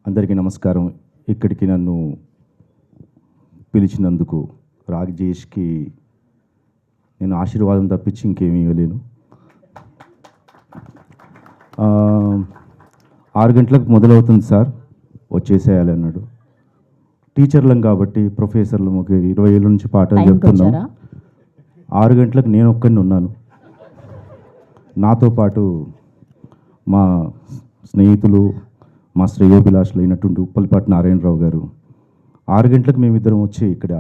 అందరికీ నమస్కారం. ఇక్కడికి నన్ను పిలిచినందుకు రాజేష్కి నేను ఆశీర్వాదం తప్పించి ఇంకేమీ ఇవ్వలేను. 6 గంటలకు మొదలవుతుంది సార్, వచ్చేసేయాలి అన్నాడు. టీచర్లం కాబట్టి ప్రొఫెసర్లం ఒక 20 ఏళ్ళ నుంచి పాఠాలు చెప్తున్నాం. 6 గంటలకు నేను ఒక్కడిని ఉన్నాను. నాతో పాటు మా స్నేహితులు, మా శ్రేయోభిలాషులు అయినటువంటి ఉప్పల్పాటి నారాయణరావు గారు 6 గంటలకు మేమిద్దరం వచ్చి ఇక్కడ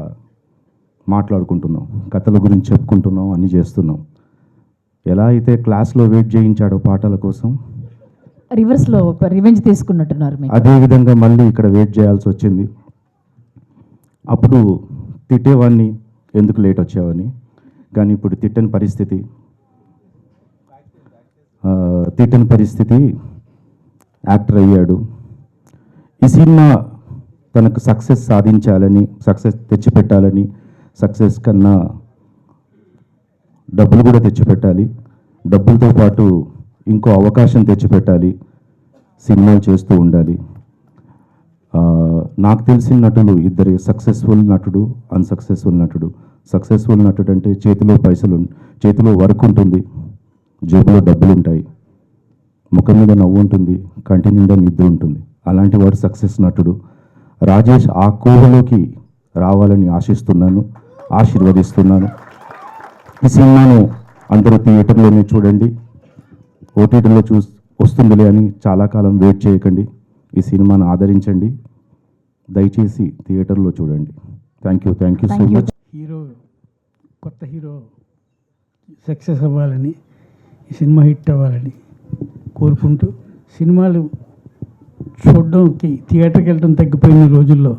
మాట్లాడుకుంటున్నాం, కథల గురించి చెప్పుకుంటున్నాం, అన్నీ చేస్తున్నాం. ఎలా అయితే క్లాస్లో వెయిట్ చేయించాడో పాఠాల కోసం, రివర్స్లో రివెంజ్ తీసుకున్నట్టున్నారు. అదేవిధంగా మళ్ళీ ఇక్కడ వెయిట్ చేయాల్సి వచ్చింది. అప్పుడు తిట్టేవాడిని, ఎందుకు లేట్ వచ్చావని. కానీ ఇప్పుడు తిట్టని పరిస్థితి యాక్టర్ అయ్యాడు. ఈ సినిమా తనకు సక్సెస్ సాధించాలని, సక్సెస్ తెచ్చిపెట్టాలని, సక్సెస్ కన్నా డబ్బులు కూడా తెచ్చిపెట్టాలి, డబ్బులతో పాటు ఇంకో అవకాశం తెచ్చిపెట్టాలి, సినిమాలు చేస్తూ ఉండాలి. నాకు తెలిసిన నటులు ఇద్దరు, సక్సెస్ఫుల్ నటుడు, అన్సక్సెస్ఫుల్ నటుడు. సక్సెస్ఫుల్ నటుడు అంటే చేతిలో వర్క్ ఉంటుంది, జేబులో డబ్బులు ఉంటాయి, ముఖం మీద నవ్వు ఉంటుంది, కంటి నిండా నిద్ర ఉంటుంది. అలాంటి వాడు సక్సెస్ నటుడు. రాజేష్ ఆ కోవలోకి రావాలని ఆశిస్తున్నాను, ఆశీర్వదిస్తున్నాను. ఈ సినిమాను అందరూ థియేటర్లోనే చూడండి, ఓటీటీలో వస్తుందిలే అని చాలా కాలం వెయిట్ చేయకండి. ఈ సినిమాను ఆదరించండి, దయచేసి థియేటర్లో చూడండి. Thank you so much. కొత్త హీరో సక్సెస్ అవ్వాలని, ఈ సినిమా హిట్ అవ్వాలని కోరుకుంటూ, సినిమాలు చూడడానికి థియేటర్కి వెళ్ళడం తగ్గిపోయిన రోజుల్లో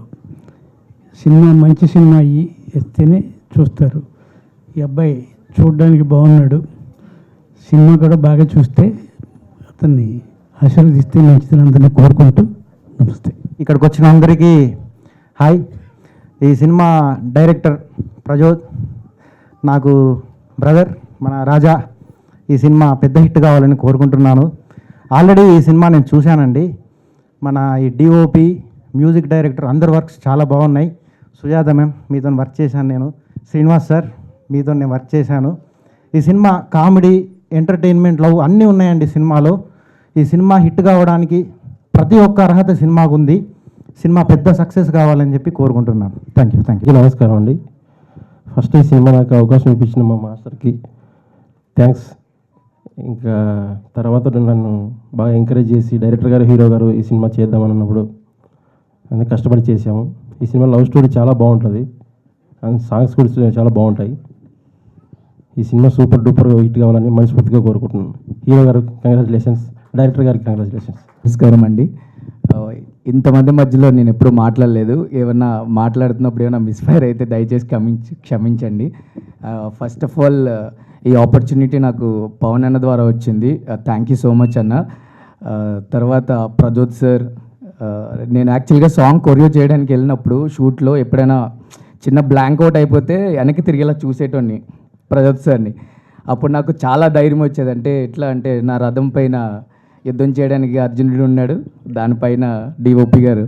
సినిమా మంచి సినిమా అయ్యి వస్తేనే చూస్తారు. ఈ అబ్బాయి చూడడానికి బాగున్నాడు, సినిమా కూడా బాగా చూస్తే అతన్ని ఆశీర్వదిస్తే మంచిదని అందరినీ కోరుకుంటూ నమస్తే. ఇక్కడికి వచ్చిన అందరికీ హాయ్. ఈ సినిమా డైరెక్టర్ ప్రజోద్, నాకు బ్రదర్, మన రాజా. ఈ సినిమా పెద్ద హిట్ కావాలని కోరుకుంటున్నాను. ఆల్రెడీ ఈ సినిమా నేను చూశానండి. మన ఈ డిఓపి, మ్యూజిక్ డైరెక్టర్ అందరి వర్క్స్ చాలా బాగున్నాయి. సుజాత మ్యామ్ మీతో వర్క్ చేశాను నేను, శ్రీనివాస్ సార్ మీతో నేను వర్క్ చేశాను. ఈ సినిమా కామెడీ, ఎంటర్టైన్మెంట్, లవ్ అన్నీ ఉన్నాయండి సినిమాలో. ఈ సినిమా హిట్ కావడానికి ప్రతి ఒక్క అర్హత సినిమాకు ఉంది. సినిమా పెద్ద సక్సెస్ కావాలని చెప్పి కోరుకుంటున్నాను. Thank you. నమస్కారం అండి. ఫస్ట్ ఈ సినిమా నాకు అవకాశం ఇప్పించిన మా మాస్టర్కి థ్యాంక్స్. ఇంకా తర్వాత నన్ను బాగా ఎంకరేజ్ చేసి డైరెక్టర్ గారు, హీరో గారు ఈ సినిమా చేద్దామని అన్నప్పుడు అన్నీ కష్టపడి చేసాము. ఈ సినిమా లవ్ స్టోరీ చాలా బాగుంటుంది అండ్ సాంగ్స్ కూడా చాలా బాగుంటాయి. ఈ సినిమా సూపర్ డూపర్ హిట్ కావాలని మనస్ఫూర్తిగా కోరుకుంటున్నాను. హీరో గారు కంగ్రాచులేషన్స్, డైరెక్టర్ గారికి కంగ్రాచులేషన్స్. నమస్కారం అండి. ఇంతమంది మధ్యలో నేను ఎప్పుడూ మాట్లాడలేదు. ఏమన్నా మాట్లాడుతున్నప్పుడు ఏమైనా మిస్ఫైర్ అయితే దయచేసి క్షమించండి. ఫస్ట్ ఆఫ్ ఆల్ ఈ ఆపర్చునిటీ నాకు పవన్ అన్న ద్వారా వచ్చింది. థ్యాంక్ యూ సో మచ్ అన్న. తర్వాత ప్రజోద్ సార్, నేను యాక్చువల్గా సాంగ్ కొరియో చేయడానికి వెళ్ళినప్పుడు షూట్లో ఎప్పుడైనా చిన్న బ్లాంక్ అవుట్ అయిపోతే వెనక్కి తిరిగేలా చూసేటోని ప్రజోద్ సార్ని. అప్పుడు నాకు చాలా ధైర్యం వచ్చేది. అంటే ఎట్లా అంటే, నా రథం పైన యుద్ధం చేయడానికి అర్జునుడు ఉన్నాడు, దానిపైన డిఓపి గారు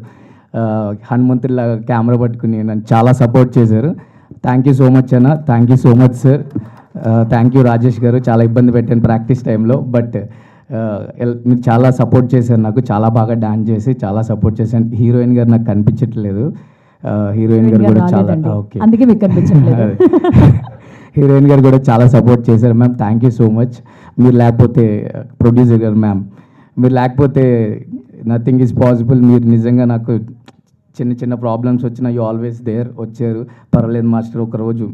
హనుమంతుడిలాగా కెమెరా పట్టుకుని నన్ను చాలా సపోర్ట్ చేశారు. థ్యాంక్ యూ సో మచ్ అన్న. Thank you so much sir. Thank you Rajesh గారు. చాలా ఇబ్బంది పెట్టాను ప్రాక్టీస్ టైంలో, బట్ మీరు చాలా సపోర్ట్ చేశారు నాకు. చాలా బాగా డాన్స్ చేసి చాలా సపోర్ట్ చేశాను. హీరోయిన్ గారు నాకు కనిపించట్లేదు, హీరోయిన్ గారు కూడా చాలా ఓకే, అందుకే మీకు కనిపించట్లేదు. హీరోయిన్ గారు కూడా చాలా సపోర్ట్ చేశారు ma'am. Thank you so much. మీరు లేకపోతే ప్రొడ్యూసర్ గారు మ్యామ్, మీరు లేకపోతే నథింగ్ ఈజ్ పాసిబుల్. మీరు నిజంగా నాకు చిన్న చిన్న ప్రాబ్లమ్స్ వచ్చినా యూ ఆల్వేస్ దేర్, వచ్చారు. పర్వాలేదు మాస్టర్, ఒకరోజు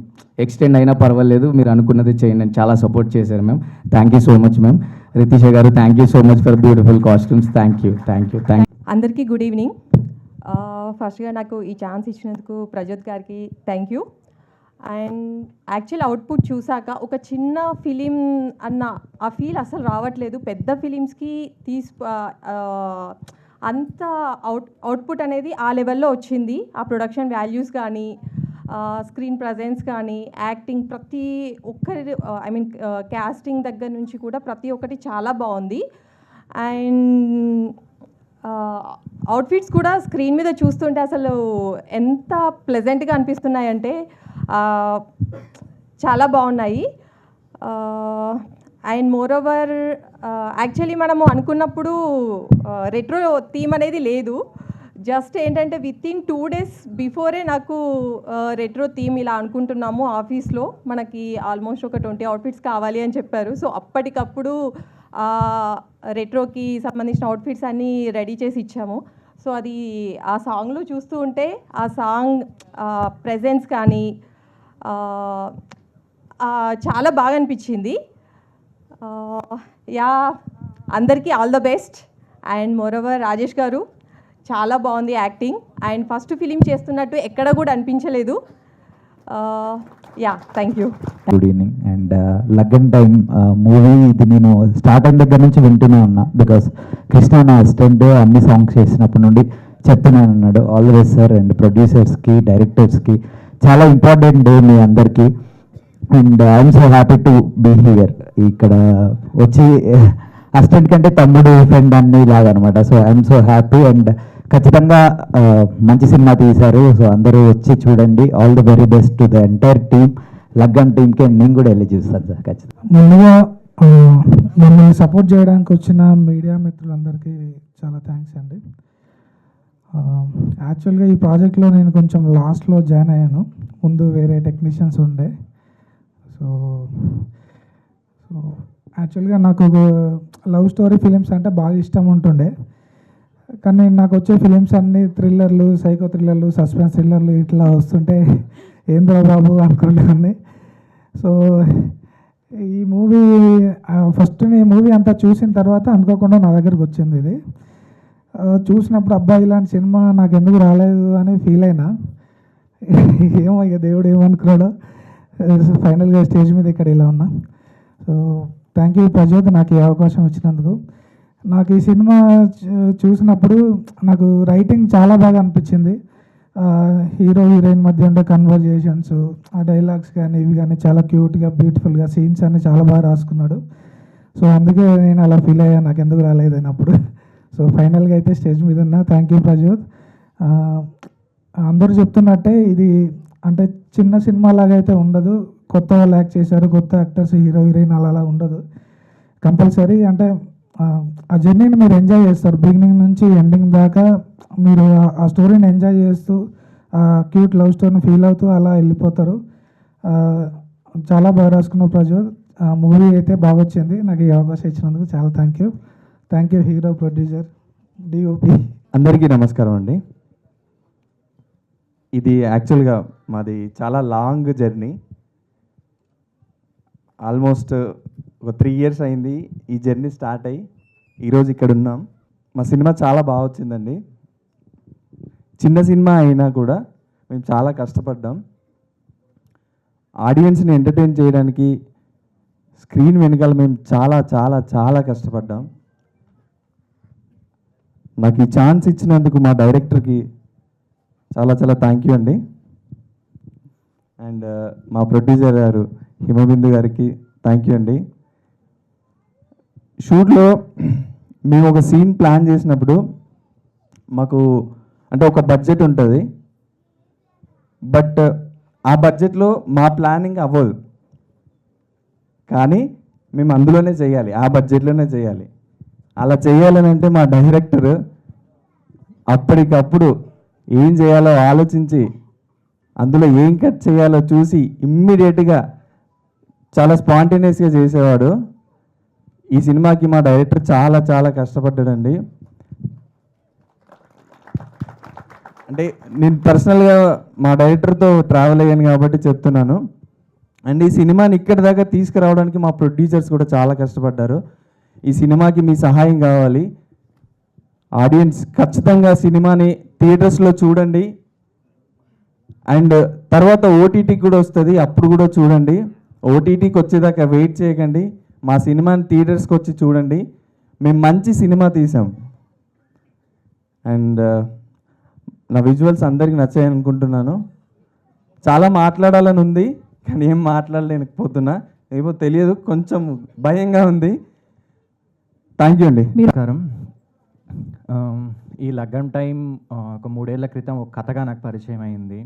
ఎక్స్టెండ్ అయినా పర్వాలేదు, మీరు అనుకున్నది చేయండి అని చాలా సపోర్ట్ చేశారు ma'am. Thank you so much ma'am. Ritisha garu, thank you so much for beautiful costumes. Thank you. అందరికీ గుడ్ ఈవినింగ్. ఫస్ట్గా నాకు ఈ ఛాన్స్ ఇచ్చినందుకు ప్రజోద్ గారికి thank you. And actual output చూసాక ఒక చిన్న ఫిలిం అన్న ఆ ఫీల్ అసలు రావట్లేదు. పెద్ద ఫిలిమ్స్కి అంత అవుట్పుట్ అనేది ఆ లెవెల్లో వచ్చింది. ఆ ప్రొడక్షన్ వాల్యూస్ కానీ, స్క్రీన్ ప్రజెన్స్ కానీ, యాక్టింగ్, ప్రతి ఒక్కరి క్యాస్టింగ్ దగ్గర నుంచి కూడా ప్రతి ఒక్కటి చాలా బాగుంది. అండ్ అవుట్ఫిట్స్ కూడా స్క్రీన్ మీద చూస్తుంటే అసలు ఎంత ప్లెజెంట్గా అనిపిస్తున్నాయంటే చాలా బాగున్నాయి. అండ్ మోర్ ఓవర్ యాక్చువల్లీ మనము అనుకున్నప్పుడు రెట్రో థీమ్ అనేది లేదు. జస్ట్ ఏంటంటే విత్ ఇన్ 2 days బిఫోరే నాకు రెట్రో థీమ్ ఇలా అనుకుంటున్నాము ఆఫీస్లో, మనకి ఆల్మోస్ట్ ఒక 20 అవుట్ఫిట్స్ కావాలి అని చెప్పారు. సో అప్పటికప్పుడు రెట్రోకి సంబంధించిన అవుట్ఫిట్స్ అన్నీ రెడీ చేసి ఇచ్చాము. సో అది ఆ సాంగ్లో చూస్తూ ఉంటే ఆ సాంగ్ ప్రెజెన్స్ కానీ చాలా బాగా అనిపించింది. యా, అందరికీ all the best. And more over Rajesh గారు చాలా బాగుంది యాక్టింగ్, అండ్ ఫస్ట్ ఫిలిం చేస్తున్నట్టు ఎక్కడ కూడా అనిపించలేదు. Yeah, thank you. Good evening. And Laggam time movie ఇది నేను స్టార్ట్ అయిన దగ్గర నుంచి వింటూనే ఉన్నా, బికాస్ కృష్ణ నా అసిస్టెంట్ అన్ని సాంగ్స్ చేసినప్పటి నుండి చెప్తూనే ఉన్నాడు. All the best sir. And ప్రొడ్యూసర్స్కి, డైరెక్టర్స్కి చాలా ఇంపార్టెంట్ డే మీ అందరికీ. And I'm so happy to be here. ఇక్కడ వచ్చి అసిస్టెంట్ కంటే తమ్ముడు ఫ్రెండ్ అన్ని ఇలాగ అనమాట. So I'm so happy. And ఖచ్చితంగా మంచి సినిమా తీశారు. సో అందరూ వచ్చి చూడండి. All the very best to the entire team, Laggam టీమ్కి. నేను కూడా వెళ్ళి చూస్తాను సార్ ఖచ్చితంగా. ముందుగా మమ్మల్ని సపోర్ట్ చేయడానికి వచ్చిన మీడియా మిత్రులందరికీ చాలా థ్యాంక్స్ అండి. యాక్చువల్గా ఈ ప్రాజెక్ట్లో నేను కొంచెం లాస్ట్లో జాయిన్ అయ్యాను. ముందు వేరే టెక్నీషియన్స్ ఉండే. సో యాక్చువల్గా నాకు లవ్ స్టోరీ ఫిలిమ్స్ అంటే బాగా ఇష్టం ఉంటుండే, కానీ నాకు వచ్చే ఫిలిమ్స్ అన్నీ థ్రిల్లర్లు, సైకో థ్రిల్లర్లు, సస్పెన్స్ థ్రిల్లర్లు ఇట్లా వస్తుంటే ఏంద్రా బాబు అనుకునేవాడిని. సో ఈ మూవీ ఫస్ట్ ఈ మూవీ అంతా చూసిన తర్వాత అనుకోకుండా నా దగ్గరకు వచ్చింది ఇది. చూసినప్పుడు అబ్బాయి ఇలాంటి సినిమా నాకు ఎందుకు రాలేదు అని ఫీల్ అయినా. ఏమో ఇక దేవుడు ఏమనుకున్నాడో ఫైనల్గా స్టేజ్ మీద ఇక్కడ ఇలా ఉన్నా. సో థ్యాంక్ యూ ప్రజోత్, నాకు ఈ అవకాశం ఇచ్చినందుకు. నాకు ఈ సినిమా చూసినప్పుడు నాకు రైటింగ్ చాలా బాగా అనిపించింది. హీరో హీరోయిన్ మధ్య ఉండే కన్వర్జేషన్స్, ఆ డైలాగ్స్ కానీ ఇవి కానీ చాలా క్యూట్గా, బ్యూటిఫుల్గా సీన్స్ అన్ని చాలా బాగా రాసుకున్నాడు. సో అందుకే నేను అలా ఫీల్ అయ్యాను, నాకు ఎందుకు రాలేదు అయినప్పుడు. సో ఫైనల్గా అయితే స్టేజ్ మీద ఉన్నా. Thank you Prajoth. అందరూ చెప్తున్నట్టే ఇది అంటే చిన్న సినిమా లాగా అయితే ఉండదు. కొత్త వాళ్ళు యాక్ట్ చేశారు, కొత్త యాక్టర్స్, హీరో హీరోయిన్ అలా ఉండదు. కంపల్సరీ అంటే ఆ జర్నీని మీరు ఎంజాయ్ చేస్తారు. బిగినింగ్ నుంచి ఎండింగ్ దాకా మీరు ఆ స్టోరీని ఎంజాయ్ చేస్తూ, ఆ క్యూట్ లవ్ స్టోరీని ఫీల్ అవుతూ అలా వెళ్ళిపోతారు. చాలా బాగా రాసుకున్న ప్రజోత్. మూవీ అయితే బాగా వచ్చింది. నాకు ఈ అవకాశం ఇచ్చినందుకు చాలా thank you. Thank you hero, producer, DOP. అందరికీ నమస్కారం అండి. ఇది యాక్చువల్గా మాది చాలా లాంగ్ జర్నీ. ఆల్మోస్ట్ ఒక 3 years అయింది ఈ జర్నీ స్టార్ట్ అయ్యి ఈరోజు ఇక్కడ ఉన్నాం. మా సినిమా చాలా బాగా వచ్చిందండి. చిన్న సినిమా అయినా కూడా మేము చాలా కష్టపడ్డాం. ఆడియన్స్ని ఎంటర్టైన్ చేయడానికి స్క్రీన్ వెనకాల మేము చాలా చాలా చాలా కష్టపడ్డాం. నాకు ఈ ఛాన్స్ ఇచ్చినందుకు మా డైరెక్టర్కి చాలా చాలా థ్యాంక్ యూ అండి. అండ్ మా ప్రొడ్యూసర్ గారు హిమబిందు గారికి థ్యాంక్ యూ అండి. షూట్లో మేము ఒక సీన్ ప్లాన్ చేసినప్పుడు మాకు అంటే ఒక బడ్జెట్ ఉంటుంది, బట్ ఆ బడ్జెట్లో మా ప్లానింగ్ అవ్వదు. కానీ మేము అందులోనే చేయాలి, ఆ బడ్జెట్లోనే చేయాలి. అలా చేయాలని అంటే మా డైరెక్టర్ అప్పటికప్పుడు ఏం చేయాలో ఆలోచించి అందులో ఏం కట్ చేయాలో చూసి ఇమ్మీడియట్గా చాలా స్పాంటేనియస్గా చేసేవాడు. ఈ సినిమాకి మా డైరెక్టర్ చాలా చాలా కష్టపడ్డాడండి. అంటే నేను పర్సనల్గా మా డైరెక్టర్తో ట్రావెల్ అయ్యాను కాబట్టి చెప్తున్నాను. అండ్ ఈ సినిమాని ఇక్కడి దాకా తీసుకురావడానికి మా ప్రొడ్యూసర్స్ కూడా చాలా కష్టపడ్డారు. ఈ సినిమాకి మీ సహాయం కావాలి. ఆడియన్స్ ఖచ్చితంగా సినిమాని థియేటర్స్లో చూడండి. అండ్ తర్వాత ఓటీటీకి కూడా వస్తుంది, అప్పుడు కూడా చూడండి. ఓటీటీకి వచ్చేదాకా వెయిట్ చేయకండి. మా సినిమాని థియేటర్స్కి వచ్చి చూడండి. మేము మంచి సినిమా తీసాం. అండ్ నా విజువల్స్ అందరికీ నచ్చాయి అనుకుంటున్నాను. చాలా మాట్లాడాలని ఉంది, కానీ ఏం మాట్లాడలేకపోతున్నా. ఏమో తెలియదు, కొంచెం భయంగా ఉంది. థ్యాంక్ యూ అండి. నమస్కారం. ఈ లగ్గం టైం ఒక 3 ఏళ్ల క్రితం ఒక కథగా నాకు పరిచయం అయింది.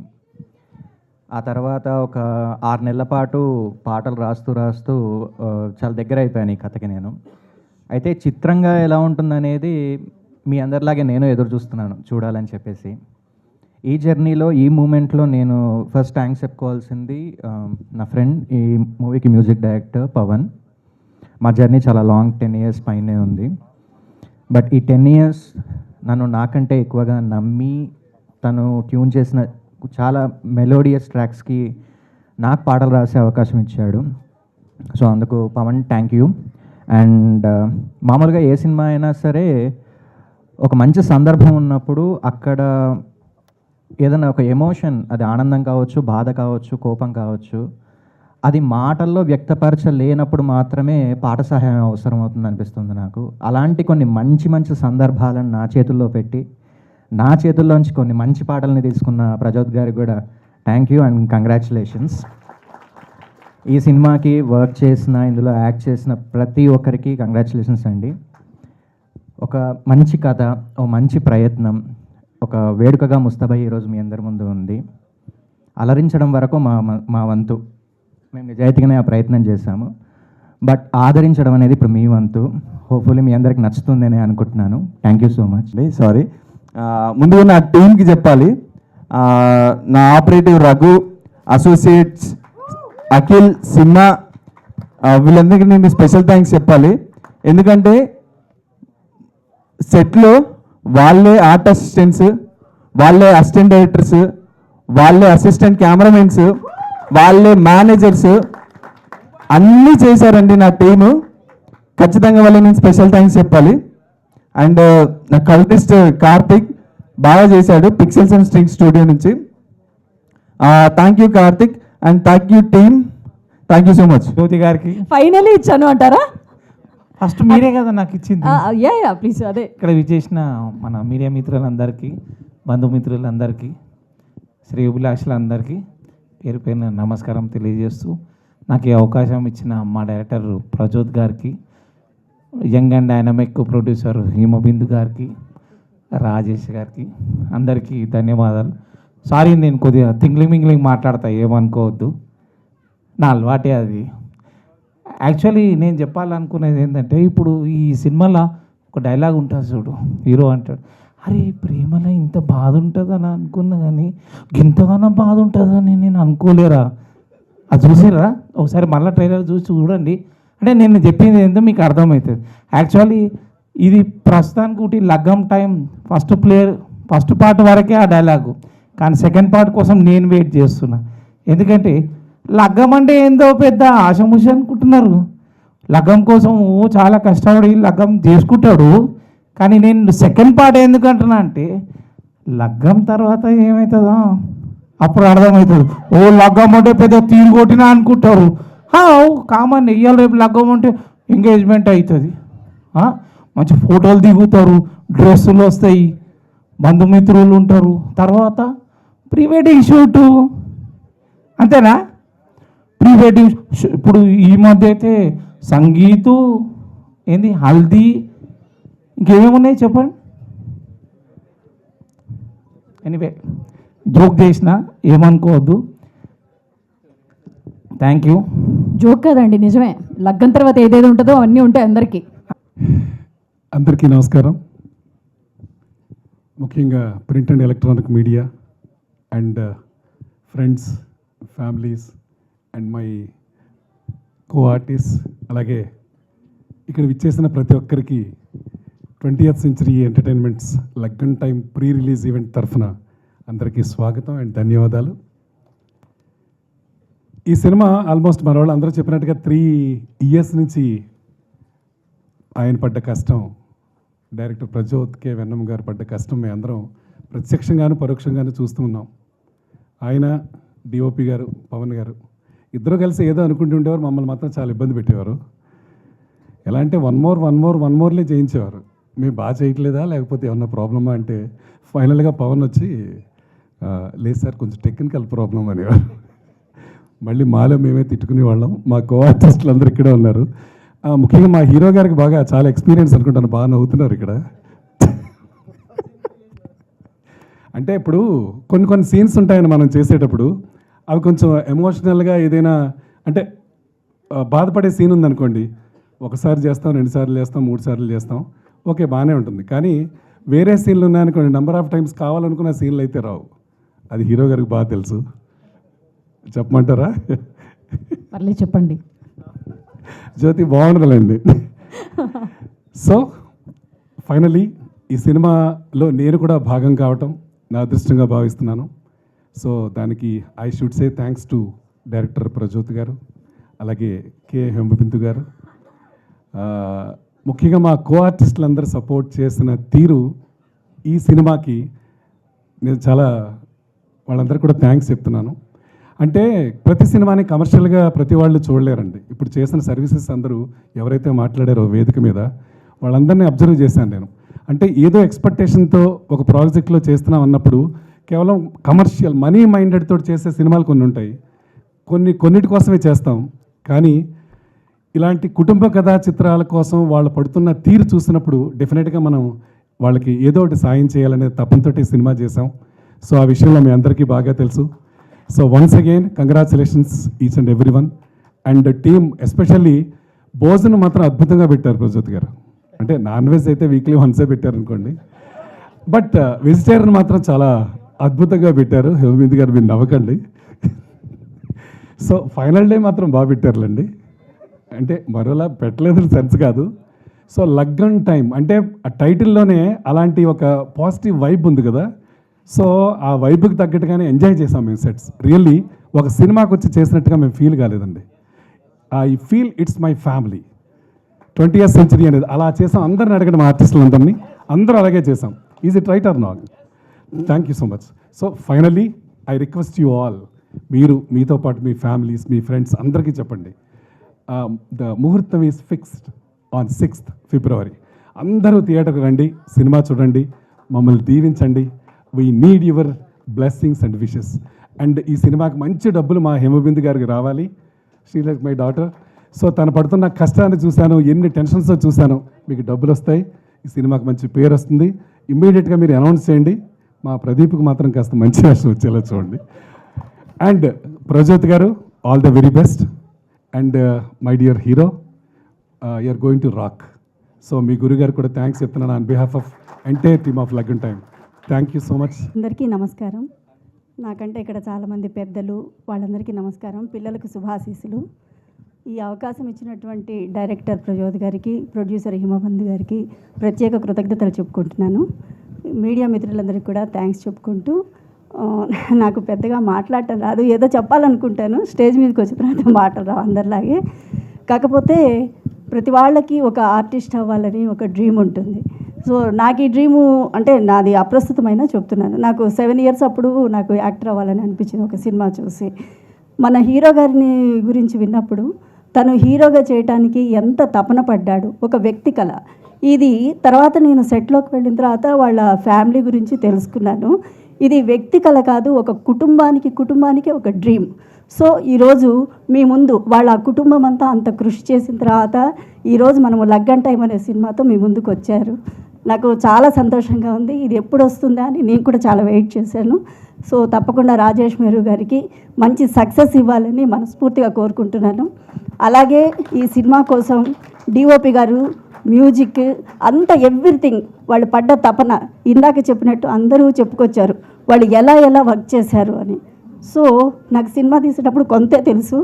ఆ తర్వాత ఒక 6 నెలల పాటు పాటలు రాస్తూ చాలా దగ్గర అయిపోయాను ఈ కథకి నేను. అయితే చిత్రంగా ఎలా ఉంటుందనేది మీ అందరిలాగే నేను ఎదురు చూస్తున్నాను చూడాలని చెప్పేసి. ఈ జర్నీలో ఈ మూమెంట్లో నేను ఫస్ట్ థ్యాంక్స్ చెప్పుకోవాల్సింది నా ఫ్రెండ్, ఈ మూవీకి మ్యూజిక్ డైరెక్టర్ పవన్. మా జర్నీ చాలా లాంగ్ 10 years పైనే ఉంది. బట్ ఈ 10 years నన్ను నాకంటే ఎక్కువగా నమ్మి తను ట్యూన్ చేసిన చాలా మెలోడియస్ ట్రాక్స్కి నాకు పాటలు రాసే అవకాశం ఇచ్చాడు. సో అందుకు పవన్ థ్యాంక్ యూ. అండ్ మామూలుగా ఏ సినిమా అయినా సరే ఒక మంచి సందర్భం ఉన్నప్పుడు అక్కడ ఏదైనా ఒక ఎమోషన్, అది ఆనందం కావచ్చు, బాధ కావచ్చు, కోపం కావచ్చు, అది మాటల్లో వ్యక్తపరచలేనప్పుడు మాత్రమే పాట సహాయం అవసరం అవుతుంది అనిపిస్తుంది నాకు. అలాంటి కొన్ని మంచి మంచి సందర్భాలను నా చేతుల్లో పెట్టి నా చేతుల్లోంచి కొన్ని మంచి పాటల్ని తీసుకున్న ప్రజోత్ గారికి కూడా థ్యాంక్ యూ అండ్ కంగ్రాచులేషన్స్. ఈ సినిమాకి వర్క్ చేసిన, ఇందులో యాక్ట్ చేసిన ప్రతి ఒక్కరికి కంగ్రాచులేషన్స్ అండి. ఒక మంచి కథ, ఒక మంచి ప్రయత్నం, ఒక వేడుకగా ముస్తాబాయి ఈరోజు మీ అందరి ముందు ఉంది. అలరించడం వరకు మా వంతు, మేము నిజాయితీగానే ఆ ప్రయత్నం చేశాము. బట్ ఆదరించడం అనేది ఇప్పుడు మీ వంతు. హోప్ఫుల్లీ మీ అందరికి నచ్చుతుందని అనుకుంటున్నాను. Thank you so much. Sorry, ముందుగా నా టీంకి చెప్పాలి. నా operative Raghu, associates Akhil, cinema, వీళ్ళందరికీ నేను స్పెషల్ థ్యాంక్స్ చెప్పాలి. ఎందుకంటే సెట్లో వాళ్ళే ఆర్ట్ అసిస్టెంట్స్, వాళ్ళే అసిస్టెంట్ డైరెక్టర్స్, వాళ్ళే అసిస్టెంట్ కెమెరామెన్స్, వాళ్ళే మేనేజర్స్ అన్నీ చేశారండి నా టీము. ఖచ్చితంగా వాళ్ళకి నేను స్పెషల్ థ్యాంక్స్ చెప్పాలి. అండ్ నా కల్టిస్ట్ కార్తిక్ బాగా చేశాడు, పిక్సెల్స్ అండ్ స్ట్రింగ్ స్టూడియో నుంచి. Thank you Karthik and thank you team. Thank you so much. Jyothi గారికి ఫైనలీ ఇచ్చాను అంటారా? ఫస్ట్ మీరే కదా నాకు ఇచ్చింది. Yeah please. అదే ఇక్కడ విచ్చేసిన మన మీడియా మిత్రులందరికీ, బంధుమిత్రులందరికీ, శ్రేయోభిలాషులందరికీ పేరు పేరున నమస్కారం తెలియజేస్తూ, నాకు ఈ అవకాశం ఇచ్చిన మా డైరెక్టర్ ప్రజోత్ గారికి, young and dynamic producer Himabindu గారికి, రాజేష్ గారికి, అందరికీ ధన్యవాదాలు. సారీ, నేను కొద్దిగా మింగ్లింగ్ మాట్లాడతా, ఏమనుకోవద్దు, నా అలవాటే అది. యాక్చువల్లీ నేను చెప్పాలనుకునేది ఏంటంటే, ఇప్పుడు ఈ సినిమాలో ఒక డైలాగ్ ఉంటుంది చూడు, హీరో అంటాడు, అరే ప్రేమలో ఇంత బాధ ఉంటుందని అనుకున్నా కానీ ఇంతగానో బాధ ఉంటుందని నేను అనుకోలేరా. అది చూసారా? ఒకసారి మళ్ళీ ట్రైలర్ చూసి చూడండి. అంటే నేను చెప్పింది ఏంటో మీకు అర్థమవుతుంది. యాక్చువల్లీ ఇది ప్రస్తుతానికి ఒకటి లగ్గం టైం ఫస్ట్ పార్ట్ వరకే ఆ డైలాగు, కానీ సెకండ్ పార్ట్ కోసం నేను వెయిట్ చేస్తున్నా. ఎందుకంటే లగ్గం అంటే ఏందో పెద్ద ఆశముష అనుకుంటున్నారు. లగ్గం కోసం చాలా కష్టపడి లగ్గం చేసుకుంటాడు. కానీ నేను సెకండ్ పార్ట్ ఎందుకంటున్నా అంటే, లగ్గం తర్వాత ఏమవుతుందో అప్పుడు అర్థమవుతుంది. లగ్గం అంటే పెద్ద తీరు కొట్టినా అనుకుంటారు. కామన్, ఇయ్యాల రేపు లగ్గం అంటే ఎంగేజ్మెంట్ అవుతుంది, మంచి ఫోటోలు దిగుతారు, డ్రెస్సులు వస్తాయి, బంధుమిత్రులు ఉంటారు, తర్వాత ప్రీ వెడ్డింగ్ షూటు, అంతేనా? ప్రీ వెడ్డింగ్ ఇప్పుడు ఈ మధ్య అయితే సంగీతు ఏంది, హల్దీ, ఇంకేమేమున్నాయి చెప్పండి. ఎనీవే, జోక్ చేసిన ఏమనుకోవద్దు. Thank you. జోక్ కదండి, నిజమే. లగ్గం తర్వాత ఏదేదో ఉంటుందో అన్నీ ఉంటాయి అందరికీ. అందరికీ నమస్కారం. ముఖ్యంగా print and electronic media and friends, families and my co artist, అలాగే ఇక్కడ విచ్చేసిన ప్రతి ఒక్కరికి 20th Century ఎంటర్టైన్మెంట్స్ లగ్గం టైం ప్రీ రిలీజ్ ఈవెంట్ తరఫున అందరికీ స్వాగతం అండ్ ధన్యవాదాలు. ఈ సినిమా ఆల్మోస్ట్ మన వాళ్ళు అందరూ చెప్పినట్టుగా 3 years నుంచి ఆయన పడ్డ కష్టం, డైరెక్టర్ ప్రజోత్ కే వెన్నమ్ గారు పడ్డ కష్టం మేము అందరం ప్రత్యక్షంగాను పరోక్షంగాను చూస్తూ ఉన్నాం. ఆయన, డిఓపి గారు, పవన్ గారు ఇద్దరు కలిసి ఏదో అనుకుంటుండేవారు, మమ్మల్ని మాత్రం చాలా ఇబ్బంది పెట్టేవారు. ఎలా అంటే వన్ మోర్లే చేయించేవారు. మేము బాగా చేయట్లేదా లేకపోతే ఏమన్నా ప్రాబ్లమా అంటే ఫైనల్గా పవన్ వచ్చి లేదు సార్ కొంచెం టెక్నికల్ ప్రాబ్లం అనేవారు. మళ్ళీ మాలో మేమే తిట్టుకునేవాళ్ళం. మా కో ఆర్టిస్టులు అందరూ ఇక్కడే ఉన్నారు. ముఖ్యంగా మా హీరో గారికి చాలా ఎక్స్పీరియన్స్ అనుకుంటాను, బాగా నవ్వుతున్నారు ఇక్కడ. అంటే ఇప్పుడు కొన్ని సీన్స్ ఉంటాయని మనం చేసేటప్పుడు అవి కొంచెం ఎమోషనల్గా ఏదైనా అంటే బాధపడే సీన్ ఉందనుకోండి, ఒకసారి చేస్తాం, 2 సార్లు చేస్తాం, 3 సార్లు చేస్తాం, ఓకే బాగానే ఉంటుంది. కానీ వేరే సీన్లు ఉన్నాయనుకోండి, నెంబర్ ఆఫ్ టైమ్స్ కావాలనుకున్న సీన్లు అయితే రావు. అది హీరో గారికి బాగా తెలుసు. చెప్పమంటారా? పర్లేదు చెప్పండి. జ్యోతి బాగుండదులేండి. సో ఫైనలీ ఈ సినిమాలో నేను కూడా భాగం కావటం నా అదృష్టంగా భావిస్తున్నాను. సో దానికి I should say thanks to director Prajyoth garu, అలాగే కే హేమబిందు గారు, ముఖ్యంగా మా కో ఆర్టిస్టులందరూ సపోర్ట్ చేసిన తీరు ఈ సినిమాకి నేను చాలా వాళ్ళందరూ కూడా థ్యాంక్స్ చెప్తున్నాను. అంటే ప్రతి సినిమాని కమర్షియల్గా ప్రతి వాళ్ళు చూడలేరండి. ఇప్పుడు చేసిన సర్వీసెస్ అందరూ ఎవరైతే మాట్లాడారో వేదిక మీద వాళ్ళందరినీ అబ్జర్వ్ చేశాను నేను. అంటే ఏదో ఎక్స్పెక్టేషన్తో ఒక ప్రాజెక్ట్లో చేస్తున్నాం అన్నప్పుడు కేవలం కమర్షియల్ మనీ మైండెడ్ తోటి చేసే సినిమాలు కొన్ని ఉంటాయి, కొన్నిటి కోసమే చేస్తాం. కానీ ఇలాంటి కుటుంబ కథా చిత్రాల కోసం వాళ్ళు పడుతున్న తీరు చూసినప్పుడు డెఫినెట్గా మనం వాళ్ళకి ఏదో ఒకటి సాయం చేయాలనే తపంతోటి సినిమా చేసాం. సో ఆ విషయంలో మీ అందరికీ బాగా తెలుసు. So once again congratulations each and every one and team. Especially భోజనం మాత్రం అద్భుతంగా పెట్టారు ప్రజ్యోత్ గారు. అంటే నాన్ వెజ్ అయితే వీక్లీ వన్సే పెట్టారనుకోండి, బట్ వెజిటేరియన్ మాత్రం చాలా అద్భుతంగా పెట్టారు. హేమబిందు గారు మీరు నవ్వకండి. సో ఫైనల్ డే మాత్రం బాగా పెట్టారులేండి. అంటే మరోలా పెట్టలేదు సెన్స్ కాదు. సో లగ్గన్ టైం అంటే ఆ టైటిల్లోనే అలాంటి ఒక పాజిటివ్ వైబ్ ఉంది కదా. సో ఆ వైబ్కి తగ్గట్టుగానే ఎంజాయ్ చేసాం మేము సెట్స్. రియల్లీ ఒక సినిమాకి వచ్చి చేసినట్టుగా మేము ఫీల్ కాలేదండి. I feel it's my family 20th century అనేది అలా చేసాం. అందరిని అడగడం ఆర్టిస్టులందరినీ, అందరూ అలాగే చేసాం. Is it right are not? Thank you so much. So finally I request you all, మీరు మీతో పాటు మీ ఫ్యామిలీస్, మీ ఫ్రెండ్స్ అందరికీ చెప్పండి, ద ముహూర్తం is fixed on 6th February. అందరూ థియేటర్కి రండి, సినిమా చూడండి, మమ్మల్ని దీవించండి. We need your blessings and wishes. And ఈ సినిమాకి మంచి డబ్బులు మా హేమబిందు గారికి రావాలి. She like my daughter. So తను పడుతున్న కష్టాన్ని చూశాను, ఎన్ని టెన్షన్స్ చూశాను. మీకు డబ్బులు వస్తాయి, ఈ సినిమాకి మంచి పేరు వస్తుంది. ఇమ్మీడియట్గా మీరు అనౌన్స్ చేయండి. మా ప్రదీప్కి మాత్రం కాస్త మంచి వేషం వచ్చేలా చూడండి. And Prajyoth garu, all the very best. And my dear hero, you are going to rock. So మీ గురుగారు కూడా థ్యాంక్స్ చెప్తున్నాను on behalf of entire team of Laggam time. Thank you so much. అందరికీ నమస్కారం. నాకంటే ఇక్కడ చాలామంది పెద్దలు, వాళ్ళందరికీ నమస్కారం. పిల్లలకు శుభాశీస్సులు. ఈ అవకాశం ఇచ్చినటువంటి డైరెక్టర్ ప్రజ్యోత్ గారికి, ప్రొడ్యూసర్ హిమబంధు గారికి ప్రత్యేక కృతజ్ఞతలు చెప్పుకుంటున్నాను. మీడియా మిత్రులందరికీ కూడా థ్యాంక్స్ చెప్పుకుంటూ, నాకు పెద్దగా మాట్లాడటం రాదు, ఏదో చెప్పాలనుకుంటాను, స్టేజ్ మీదకి వచ్చిన తర్వాత మాటలు రావు అందరిలాగే. కాకపోతే ప్రతి వాళ్ళకి ఒక ఆర్టిస్ట్ అవ్వాలని ఒక డ్రీమ్ ఉంటుంది. సో నాకు ఈ డ్రీము అంటే నాది అప్రస్తుతమైన చెప్తున్నాను. నాకు 7 years అప్పుడు నాకు యాక్టర్ అవ్వాలని అనిపించింది ఒక సినిమా చూసి. మన హీరో గారిని గురించి విన్నప్పుడు తను హీరోగా చేయటానికి ఎంత తపన పడ్డాడు, ఒక వ్యక్తి కళ ఇది. తర్వాత నేను సెట్లోకి వెళ్ళిన తర్వాత వాళ్ళ ఫ్యామిలీ గురించి తెలుసుకున్నాను. ఇది వ్యక్తి కళ కాదు, ఒక కుటుంబానికి ఒక డ్రీమ్. సో ఈరోజు మీ ముందు వాళ్ళ కుటుంబం అంతా అంత కృషి చేసిన తర్వాత ఈరోజు మనము లగ్గన్ టైం అనే సినిమాతో మీ ముందుకు వచ్చారు. నాకు చాలా సంతోషంగా ఉంది. ఇది ఎప్పుడు వస్తుందా అని నేను కూడా చాలా వెయిట్ చేశాను. సో తప్పకుండా రాజేష్ మేరు గారికి మంచి సక్సెస్ ఇవ్వాలని మనస్ఫూర్తిగా కోరుకుంటున్నాను. అలాగే ఈ సినిమా కోసం డిఓపి గారు, మ్యూజిక్ అంతా ఎవ్రీథింగ్ వాళ్ళు పడ్డ తపన ఇందాక చెప్పినట్టు అందరూ చెప్పుకొచ్చారు వాళ్ళు ఎలా వర్క్ చేశారు అని. సో నాకు సినిమా తీసేటప్పుడు కొంతే తెలుసు,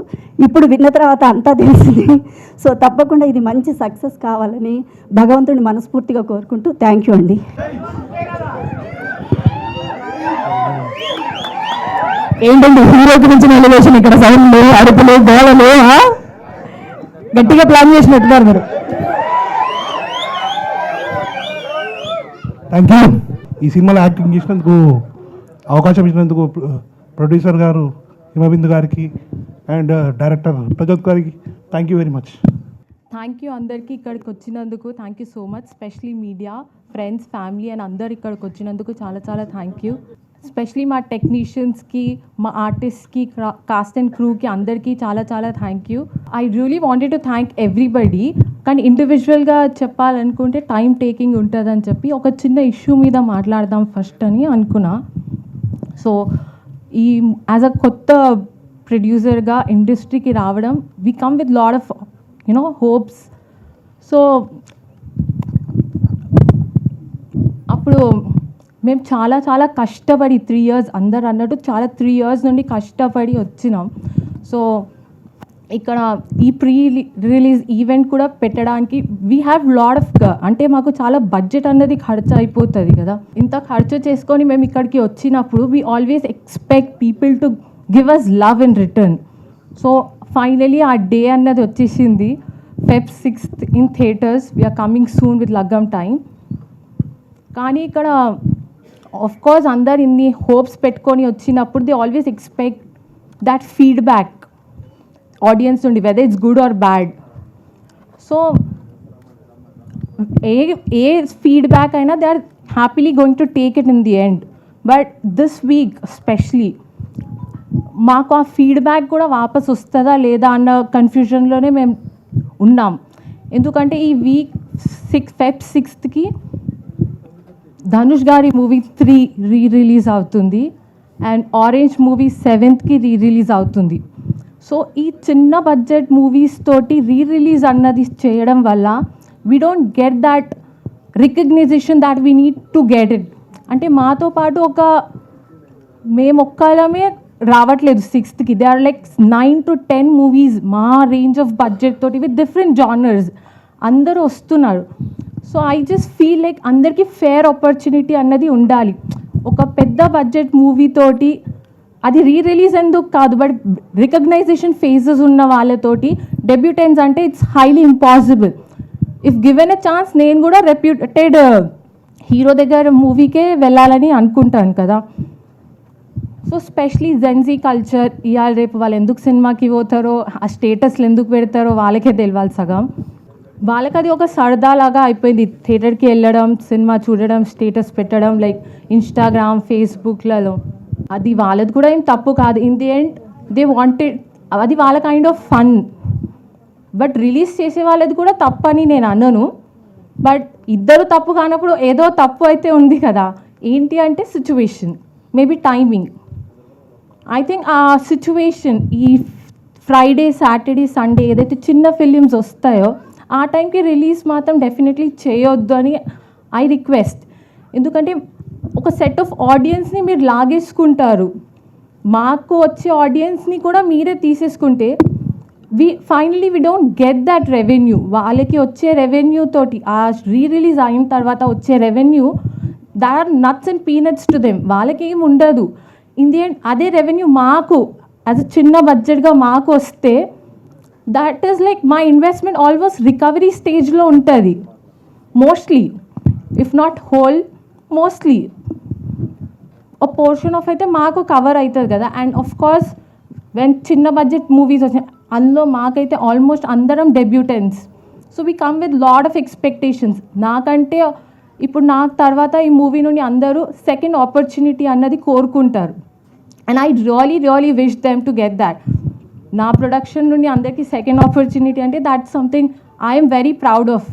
ఇప్పుడు విన్న తర్వాత అంతా తెలిసింది. సో తప్పకుండా ఇది మంచి సక్సెస్ కావాలని భగవంతుడిని మనస్ఫూర్తిగా కోరుకుంటూ థ్యాంక్ యూ అండి. ఏంటండి హీరో గురించి ఎలివేషన్, ఇక్కడ సౌండ్లు, అరుపులు, గోళలు గట్టిగా ప్లాన్ చేసినట్టున్నారు మీరు. Thank you. ఈ సినిమాలో యాక్టింగ్ చేసినందుకు, అవకాశం ఇచ్చినందుకు ప్రొడ్యూసర్ గారు హిమబిందు గారికి అండ్ డైరెక్టర్ ప్రజ్యోత్ గారికి thank you very much. Thank you అందరికీ ఇక్కడికి వచ్చినందుకు. Thank you so much. Especially media, friends, family and అందరు ఇక్కడికి వచ్చినందుకు చాలా చాలా థ్యాంక్ యూ. స్పెషలీ మా టెక్నీషియన్స్కి, మా ఆర్టిస్ట్కి, కాస్ట్ అండ్ క్రూకి అందరికీ చాలా చాలా thank you. I really wanted to thank everybody. కానీ ఇండివిజువల్గా చెప్పాలనుకుంటే టైం టేకింగ్ ఉంటుందని చెప్పి ఒక చిన్న ఇష్యూ మీద మాట్లాడదాం ఫస్ట్ అని అనుకున్నా. సో ఈ యాజ్ అ కొత్త ప్రొడ్యూసర్గా ఇండస్ట్రీకి రావడం, we come with lot of hopes. So అప్పుడు మేము చాలా చాలా కష్టపడి 3 years, అందరు అన్నట్టు చాలా 3 years నుండి కష్టపడి వచ్చినాం. సో ఇక్కడ ఈ రిలీజ్ ఈవెంట్ కూడా పెట్టడానికి వీ హ్యావ్ లాట్ ఆఫ్, అంటే మాకు చాలా బడ్జెట్ అన్నది ఖర్చు అయిపోతుంది కదా. ఇంత ఖర్చు చేసుకొని మేము ఇక్కడికి వచ్చినప్పుడు we always expect people to give us love in return. So finally ఆ డే అన్నది వచ్చేసింది. Feb 6th in theatres. We're coming soon with Laggam time. కానీ ఇక్కడ ఆఫ్ కోర్స్ అందరు ఇన్ని హోప్స్ పెట్టుకొని వచ్చినప్పుడు they always expect that feedback audience నుండి, whether it's good or bad. So ఏ ఫీడ్బ్యాక్ అయినా they are happily going to take it in the end. But this week specially మాకు ఆ ఫీడ్బ్యాక్ కూడా వాపస్ వస్తుందా లేదా అన్న కన్ఫ్యూజన్లోనే మేము ఉన్నాం. ఎందుకంటే ఈ వీక్ Feb 6th ధనుష్ గారి మూవీ 3 రిలీజ్ అవుతుంది and Orange movie 7th release అవుతుంది. సో ఈ చిన్న బడ్జెట్ మూవీస్ తోటి రిలీజ్ అన్నది చేయడం వల్ల we don't get that recognition that we need to get it. అంటే మాతో పాటు మేము ఒక్కలమే రావట్లేదు 6th. They are like 9 to 10 movies మా రేంజ్ ఆఫ్ బడ్జెట్ తోటి విత్ డిఫరెంట్ జానర్స్ అందరూ వస్తున్నారు. So I just feel like అందరికీ ఫేర్ ఆపర్చునిటీ అన్నది ఉండాలి. ఒక పెద్ద బడ్జెట్ మూవీ తోటి అది రిలీజ్ ఎందుకు కాదు, బట్ రికగ్నైజేషన్ ఫేజెస్ ఉన్న వాళ్ళతోటి డెబ్యూటెన్స్ అంటే it's highly impossible. If given a chance నేను కూడా రెప్యూటెడ్ హీరో దగ్గర మూవీకే వెళ్ళాలని అనుకుంటాను కదా. సో స్పెషలీ జెన్జీ కల్చర్, ఇవాళ రేపు వాళ్ళు ఎందుకు సినిమాకి పోతారో, ఆ స్టేటస్లు ఎందుకు పెడతారో వాళ్ళకే తెలియాలి సగం. వాళ్ళకి అది ఒక సరదా లాగా అయిపోయింది, థియేటర్కి వెళ్ళడం, సినిమా చూడడం, స్టేటస్ పెట్టడం లైక్ ఇన్స్టాగ్రామ్, ఫేస్బుక్లలో. అది వాళ్ళది కూడా ఏం తప్పు కాదు. In the end they wanted, అది వాళ్ళ kind of fun. But release చేసే వాళ్ళది కూడా తప్పు అని నేను అనను. బట్ ఇద్దరు తప్పు కానప్పుడు ఏదో తప్పు అయితే ఉంది కదా. ఏంటి అంటే situation, maybe timing. I think ఆ సిచ్యువేషన్ ఈ ఫ్రైడే, సాటర్డే, సండే ఏదైతే చిన్న ఫిలిమ్స్ వస్తాయో ఆ టైంకి రిలీజ్ మాత్రం డెఫినెట్లీ చేయొద్దు అని ఐ రిక్వెస్ట్. ఎందుకంటే ఒక సెట్ ఆఫ్ ఆడియన్స్ని మీరు లాగేసుకుంటారు. మాకు వచ్చే ఆడియన్స్ని కూడా మీరే తీసేసుకుంటే finally we don't get that revenue. వాళ్ళకి వచ్చే రెవెన్యూ తోటి ఆ రిలీజ్ అయిన తర్వాత వచ్చే revenue that are nuts and peanuts to them. వాళ్ళకి ఏం ఉండదు. ఇన్ ది ఎండ్ అదే రెవెన్యూ మాకు యాజ్ అ చిన్న బడ్జెట్గా మాకు వస్తే దట్ ఈస్ లైక్ మా ఇన్వెస్ట్మెంట్ ఆల్మోస్ట్ రికవరీ స్టేజ్లో ఉంటుంది mostly, if not whole, mostly ఒక పోర్షన్ ఆఫ్ అయితే మాకు కవర్ అవుతుంది కదా. అండ్ ఆఫ్ కోర్స్ వెన్ చిన్న బడ్జెట్ మూవీస్ వచ్చాయి అందులో మాకైతే ఆల్మోస్ట్ అందరం debutants. So we come with lot of expectations. నాకంటే ఇప్పుడు నాకు తర్వాత ఈ మూవీ నుండి అందరూ సెకండ్ ఆపర్చునిటీ అన్నది కోరుకుంటారు. And I really wish them to get that. నా ప్రొడక్షన్ నుండి అందరికీ సెకండ్ ఆపర్చునిటీ అంటే that's something I'm very proud of.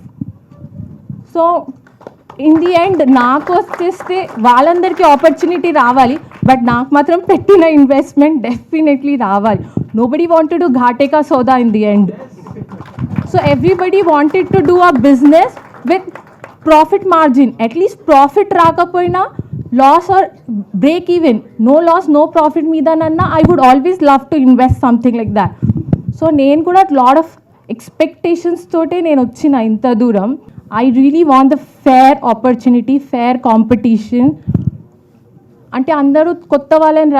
So in the end నాకు వచ్చేస్తే వాళ్ళందరికీ ఆపర్చునిటీ రావాలి, బట్ నాకు మాత్రం పెట్టిన ఇన్వెస్ట్మెంట్ డెఫినెట్లీ రావాలి. నోబడీ వాంటెడ్ టు ఘాటే కా సోదా in the end. So everybody wanted to do a business with profit margin. At least profit రాకపోయినా loss or break even, no loss no profit మీదనన్నా I would always love to invest something like that. So నేను కూడా lot of expectations తోటే నేను వచ్చిన ఇంత దూరం. I really want the fair opportunity, fair competition. అంటే అందరూ కొత్త వాళ్ళని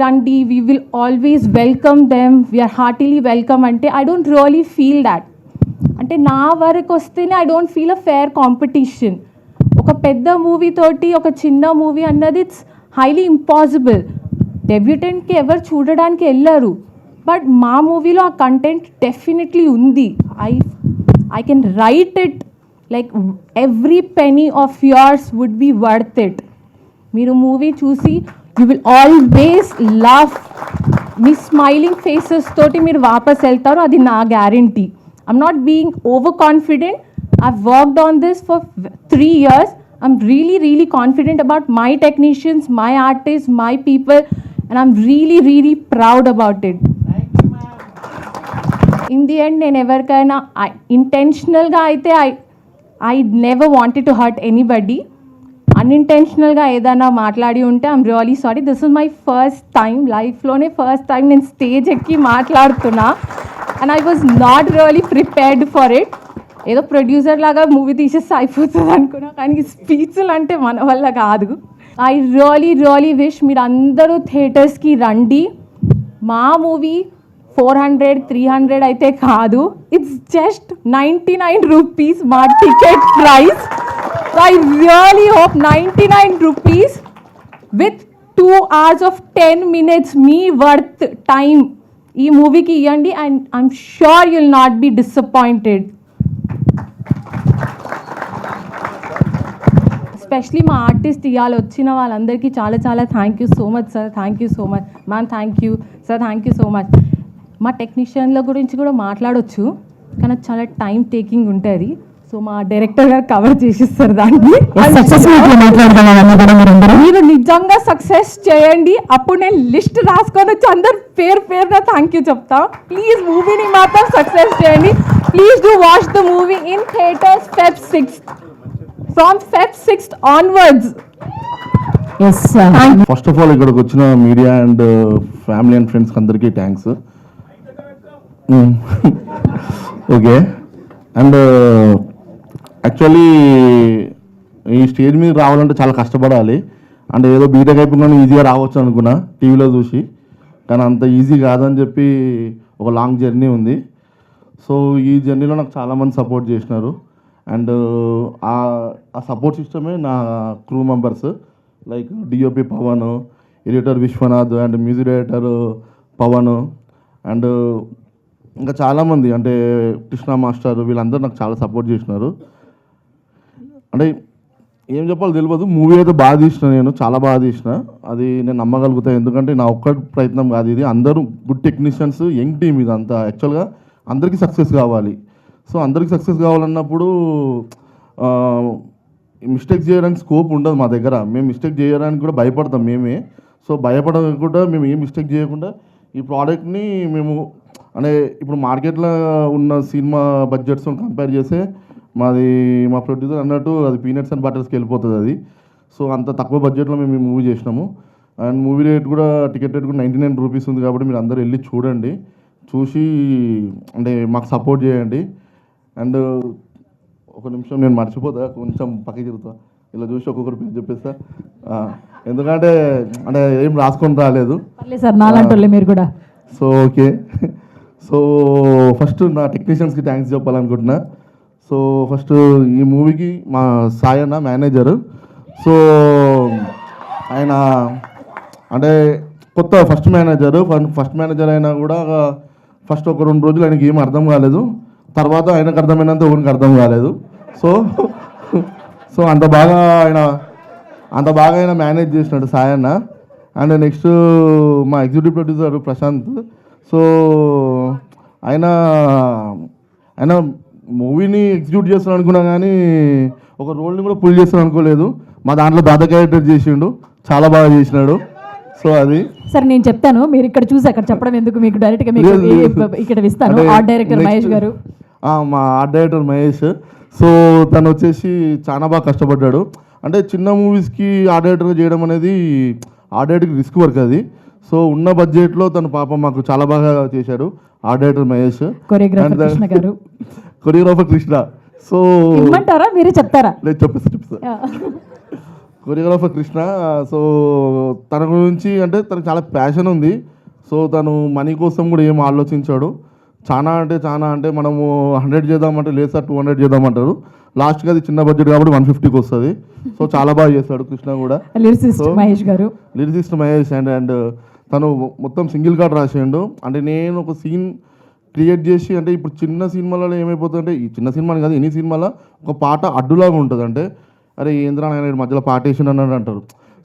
రండి we will always welcome them, we are heartily welcome అంటే I don't really feel that. అంటే నా వరకు వస్తేనే I don't feel a fair competition. ఒక పెద్ద మూవీ తోటి ఒక చిన్న మూవీ అన్నది ఇట్స్ హైలీ ఇంపాసిబుల్. డెబ్యూటెంట్కి ఎవరు చూడడానికి వెళ్ళరు, బట్ మా మూవీలో ఆ కంటెంట్ డెఫినెట్లీ ఉంది. I can write it like every penny of yours would be worth it. మీరు మూవీ చూసి you will always love me smiling faces తోటి మీరు వాపస్ వెళ్తారు, అది నా guarantee. I'm not being over confident. I've worked on this for 3 years. I'm really confident about my technicians, my artists, my people, and I'm really proud about it. In the end, నేను ఎవరికైనా ఇంటెన్షనల్గా అయితే I never wanted to hurt anybody. అన్ఇంటెన్షనల్గా ఏదైనా మాట్లాడి ఉంటే I'm really sorry. This is my first time, లైఫ్లోనే first time నేను stage ఎక్కి మాట్లాడుతున్నా, and I was not really prepared for it. ఏదో ప్రొడ్యూసర్ లాగా మూవీ తీసేస్తే అయిపోతుంది అనుకున్నా, కానీ స్పీచ్లు అంటే మన వల్ల కాదు. ఐ రియలీ విష్ మీరు అందరూ థియేటర్స్కి రండి. మా మూవీ 400-300 అయితే కాదు, ఇట్స్ జస్ట్ 99 రూపీస్ మా ticket price. I really hope 99 rupees with 2 hours of 10 minutes మీ వర్త్ టైం ఈ మూవీకి ఇవ్వండి, and I'm sure you will not be disappointed. Especially మా ఆర్టిస్ట్ ఇవాళ వచ్చిన వాళ్ళందరికీ చాలా thank you so much sir. Thank you so much ma'am. Thank you sir. Thank you so much. మా టెక్నీషియన్ల గురించి కూడా మాట్లాడవచ్చు, కానీ అది చాలా టైం టేకింగ్ ఉంటుంది. సో మా డైరెక్టర్ గారు కవర్ చేసిస్తారు దాన్ని. మీరు నిజంగా సక్సెస్ చేయండి, అప్పుడు నేను లిస్ట్ రాసుకొని వచ్చి అందరు పేరున థ్యాంక్ యూ చెప్తా. ప్లీజ్ మూవీని మాత్రం సక్సెస్ చేయండి. Please do watch the movie in theatres Feb 6th. From Feb 6th onwards. Yes, sir. First of all ఇక్కడికి వచ్చిన మీడియా అండ్ ఫ్యామిలీ అండ్ ఫ్రెండ్స్కి అందరికీ థ్యాంక్స్. ఓకే, అండ్ యాక్చువల్లీ ఈ స్టేజ్ మీద రావాలంటే చాలా కష్టపడాలి. అంటే ఏదో బీటెక్ అయిపోయినా ఈజీగా రావచ్చు అనుకున్నా టీవీలో చూసి, కానీ అంత ఈజీ కాదని చెప్పి ఒక లాంగ్ జర్నీ ఉంది. సో ఈ జర్నీలో నాకు చాలామంది సపోర్ట్ చేసినారు, అండ్ ఆ సపోర్ట్ సిస్టమే నా crew members, like DOP Pavan, editor Vishwanath, and music director Pavan, and ఇంకా చాలామంది, అంటే కృష్ణ మాస్టర్, వీళ్ళందరూ నాకు చాలా సపోర్ట్ చేసినారు. అంటే ఏం చెప్పాలో తెలియదు. మూవీ అయితే బాగా తీసిన, నేను చాలా బాగా తీసిన, అది నేను నమ్మగలుగుతాను. ఎందుకంటే నా ఒక్క ప్రయత్నం కాదు ఇది, అందరూ గుడ్ టెక్నీషియన్స్, యంగ్ టీమ్ ఇదంతా. యాక్చువల్గా అందరికీ సక్సెస్ కావాలి. సో అందరికీ సక్సెస్ కావాలన్నప్పుడు మిస్టేక్ చేయడానికి స్కోప్ ఉండదు మా దగ్గర. మేము మిస్టేక్ చేయడానికి కూడా భయపడతాం మేమే. సో భయపడకుండా మేము ఏం మిస్టేక్ చేయకుండా ఈ ప్రోడక్ట్ని మేము, అంటే ఇప్పుడు మార్కెట్లో ఉన్న సినిమా బడ్జెట్స్ కంపేర్ చేస్తే మా ప్రొడ్యూసర్ అన్నట్టు అది పీనట్స్ అండ్ బటర్స్కి వెళ్ళిపోతుంది అది. సో అంత తక్కువ బడ్జెట్లో మేము ఈ మూవీ చేసినాము. అండ్ మూవీ రేట్ కూడా, టికెట్ రేట్ కూడా 99 రూపీస్ ఉంది. కాబట్టి మీరు అందరూ వెళ్ళి చూడండి, చూసి అంటే మాకు సపోర్ట్ చేయండి. అండ్ ఒక నిమిషం నేను మర్చిపోతా, కొంచెం పక్కకి తిరుగుతా, ఇలా చూసి ఒక్కొక్కరు పేరు చెప్పేస్తా, ఎందుకంటే అంటే ఏం రాసుకొని రాలేదు సార్ నాలంటోళ్ళే మీరు కూడా. సో ఓకే, సో ఫస్ట్ నా టెక్నీషియన్స్కి థ్యాంక్స్ చెప్పాలనుకుంటున్నా. సో ఫస్ట్ ఈ మూవీకి మా సాయి అన్న మేనేజరు. సో ఆయన అంటే కొత్త ఫస్ట్ మేనేజర్ అయినా కూడా ఫస్ట్ ఒక 2 రోజులు ఆయనకి ఏం అర్థం కాలేదు, తర్వాత ఆయనకు అర్థమైనంత ఊరికి అర్థం కాలేదు. సో అంత బాగా ఆయన మేనేజ్ చేసినాడు సాయి అన్న. అండ్ నెక్స్ట్ మా ఎగ్జిక్యూటివ్ ప్రొడ్యూసర్ ప్రశాంత్. సో ఆయన మూవీని ఎగ్జిక్యూట్ చేస్తాను అనుకున్నా, కానీ ఒక రోల్ని కూడా పుల్ చేస్తాను అనుకోలేదు. మా దాంట్లో దాదా క్యారెక్టర్ చేసిండు, చాలా బాగా చేసినాడు. సో అది సార్ నేను చెప్తాను, మీరు ఇక్కడ చూసి అక్కడ చెప్పడం ఎందుకు, మీకు డైరెక్ట్గా మీకు ఇక్కడ ఇస్తాను. ఆర్ట్ డైరెక్టర్ మహేష్ గారు, మా ఆర్ట్ డైరెక్టర్ మహేష్. సో తను వచ్చేసి చాలా బాగా కష్టపడ్డాడు. అంటే చిన్న మూవీస్కి ఆర్ట్ డైరెక్టర్గా చేయడం అనేది ఆర్ట్ డైరెక్టర్కి రిస్క్ వర్క్ అది. సో ఉన్న బడ్జెట్లో తను పాపం మాకు చాలా బాగా చేశాడు art director Mahesh. Choreographer Krishna. So ఇమ్మంటారా మీరే చెప్తారా? లేదు, చెప్పేస్తా. కొరియోగ్రాఫర్ కృష్ణ. సో తన గురించి అంటే తనకు చాలా ప్యాషన్ ఉంది. సో తను మనీ కోసం కూడా ఏం ఆలోచించాడు. చాలా అంటే మనము 100 చేద్దామంటే లేదు సార్ 200 చేద్దామంటారు. లాస్ట్గా అది చిన్న బడ్జెట్ కాబట్టి 150కి వస్తుంది. సో చాలా బాగా చేస్తాడు కృష్ణ కూడా. లిరిసిస్ట్ మహేష్ గారు, లిరిసిస్ట్ మహేష్. అండ్ తను మొత్తం సింగిల్ కార్డ్ రాసేయండు. అంటే నేను ఒక సీన్ క్రియేట్ చేసి, అంటే ఇప్పుడు చిన్న సినిమాలలో ఏమైపోతుందంటే, ఈ చిన్న సినిమాని కాదు ఎన్ని సినిమాలో ఒక పాట అడ్డులాగా ఉంటుంది. అంటే అరే ఏంద్రా ఆయన మధ్యలో పాట వేసిండు అన్నాడు అంటారు.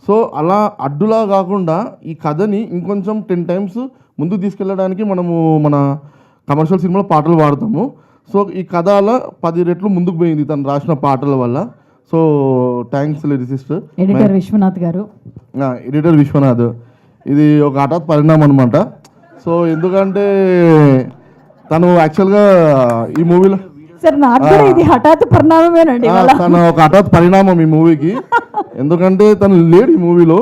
సో అలా అడ్డులా కాకుండా ఈ కథని ఇంకొంచెం 10 టైమ్స్ ముందుకు తీసుకెళ్ళడానికి మనము మన కమర్షియల్ సినిమాలో పాటలు వాడతాము. సో ఈ కథ అలా 10 రెట్లు ముందుకు పోయింది తను రాసిన పాటల వల్ల. So thanks lyricist editor Vishwanath గారు. ఎడిటర్ విశ్వనాథ్. ఇది ఒక హఠాత్ పరిణామం అనమాట. సో ఎందుకంటే తను యాక్చువల్గా ఈ మూవీలో సార్ నాకు కూడా ఇది హఠాత్ పరిణామమేనండి. తను ఒక హఠాత్ పరిణామం ఈ మూవీకి. ఎందుకంటే తను లేడు ఈ మూవీలో.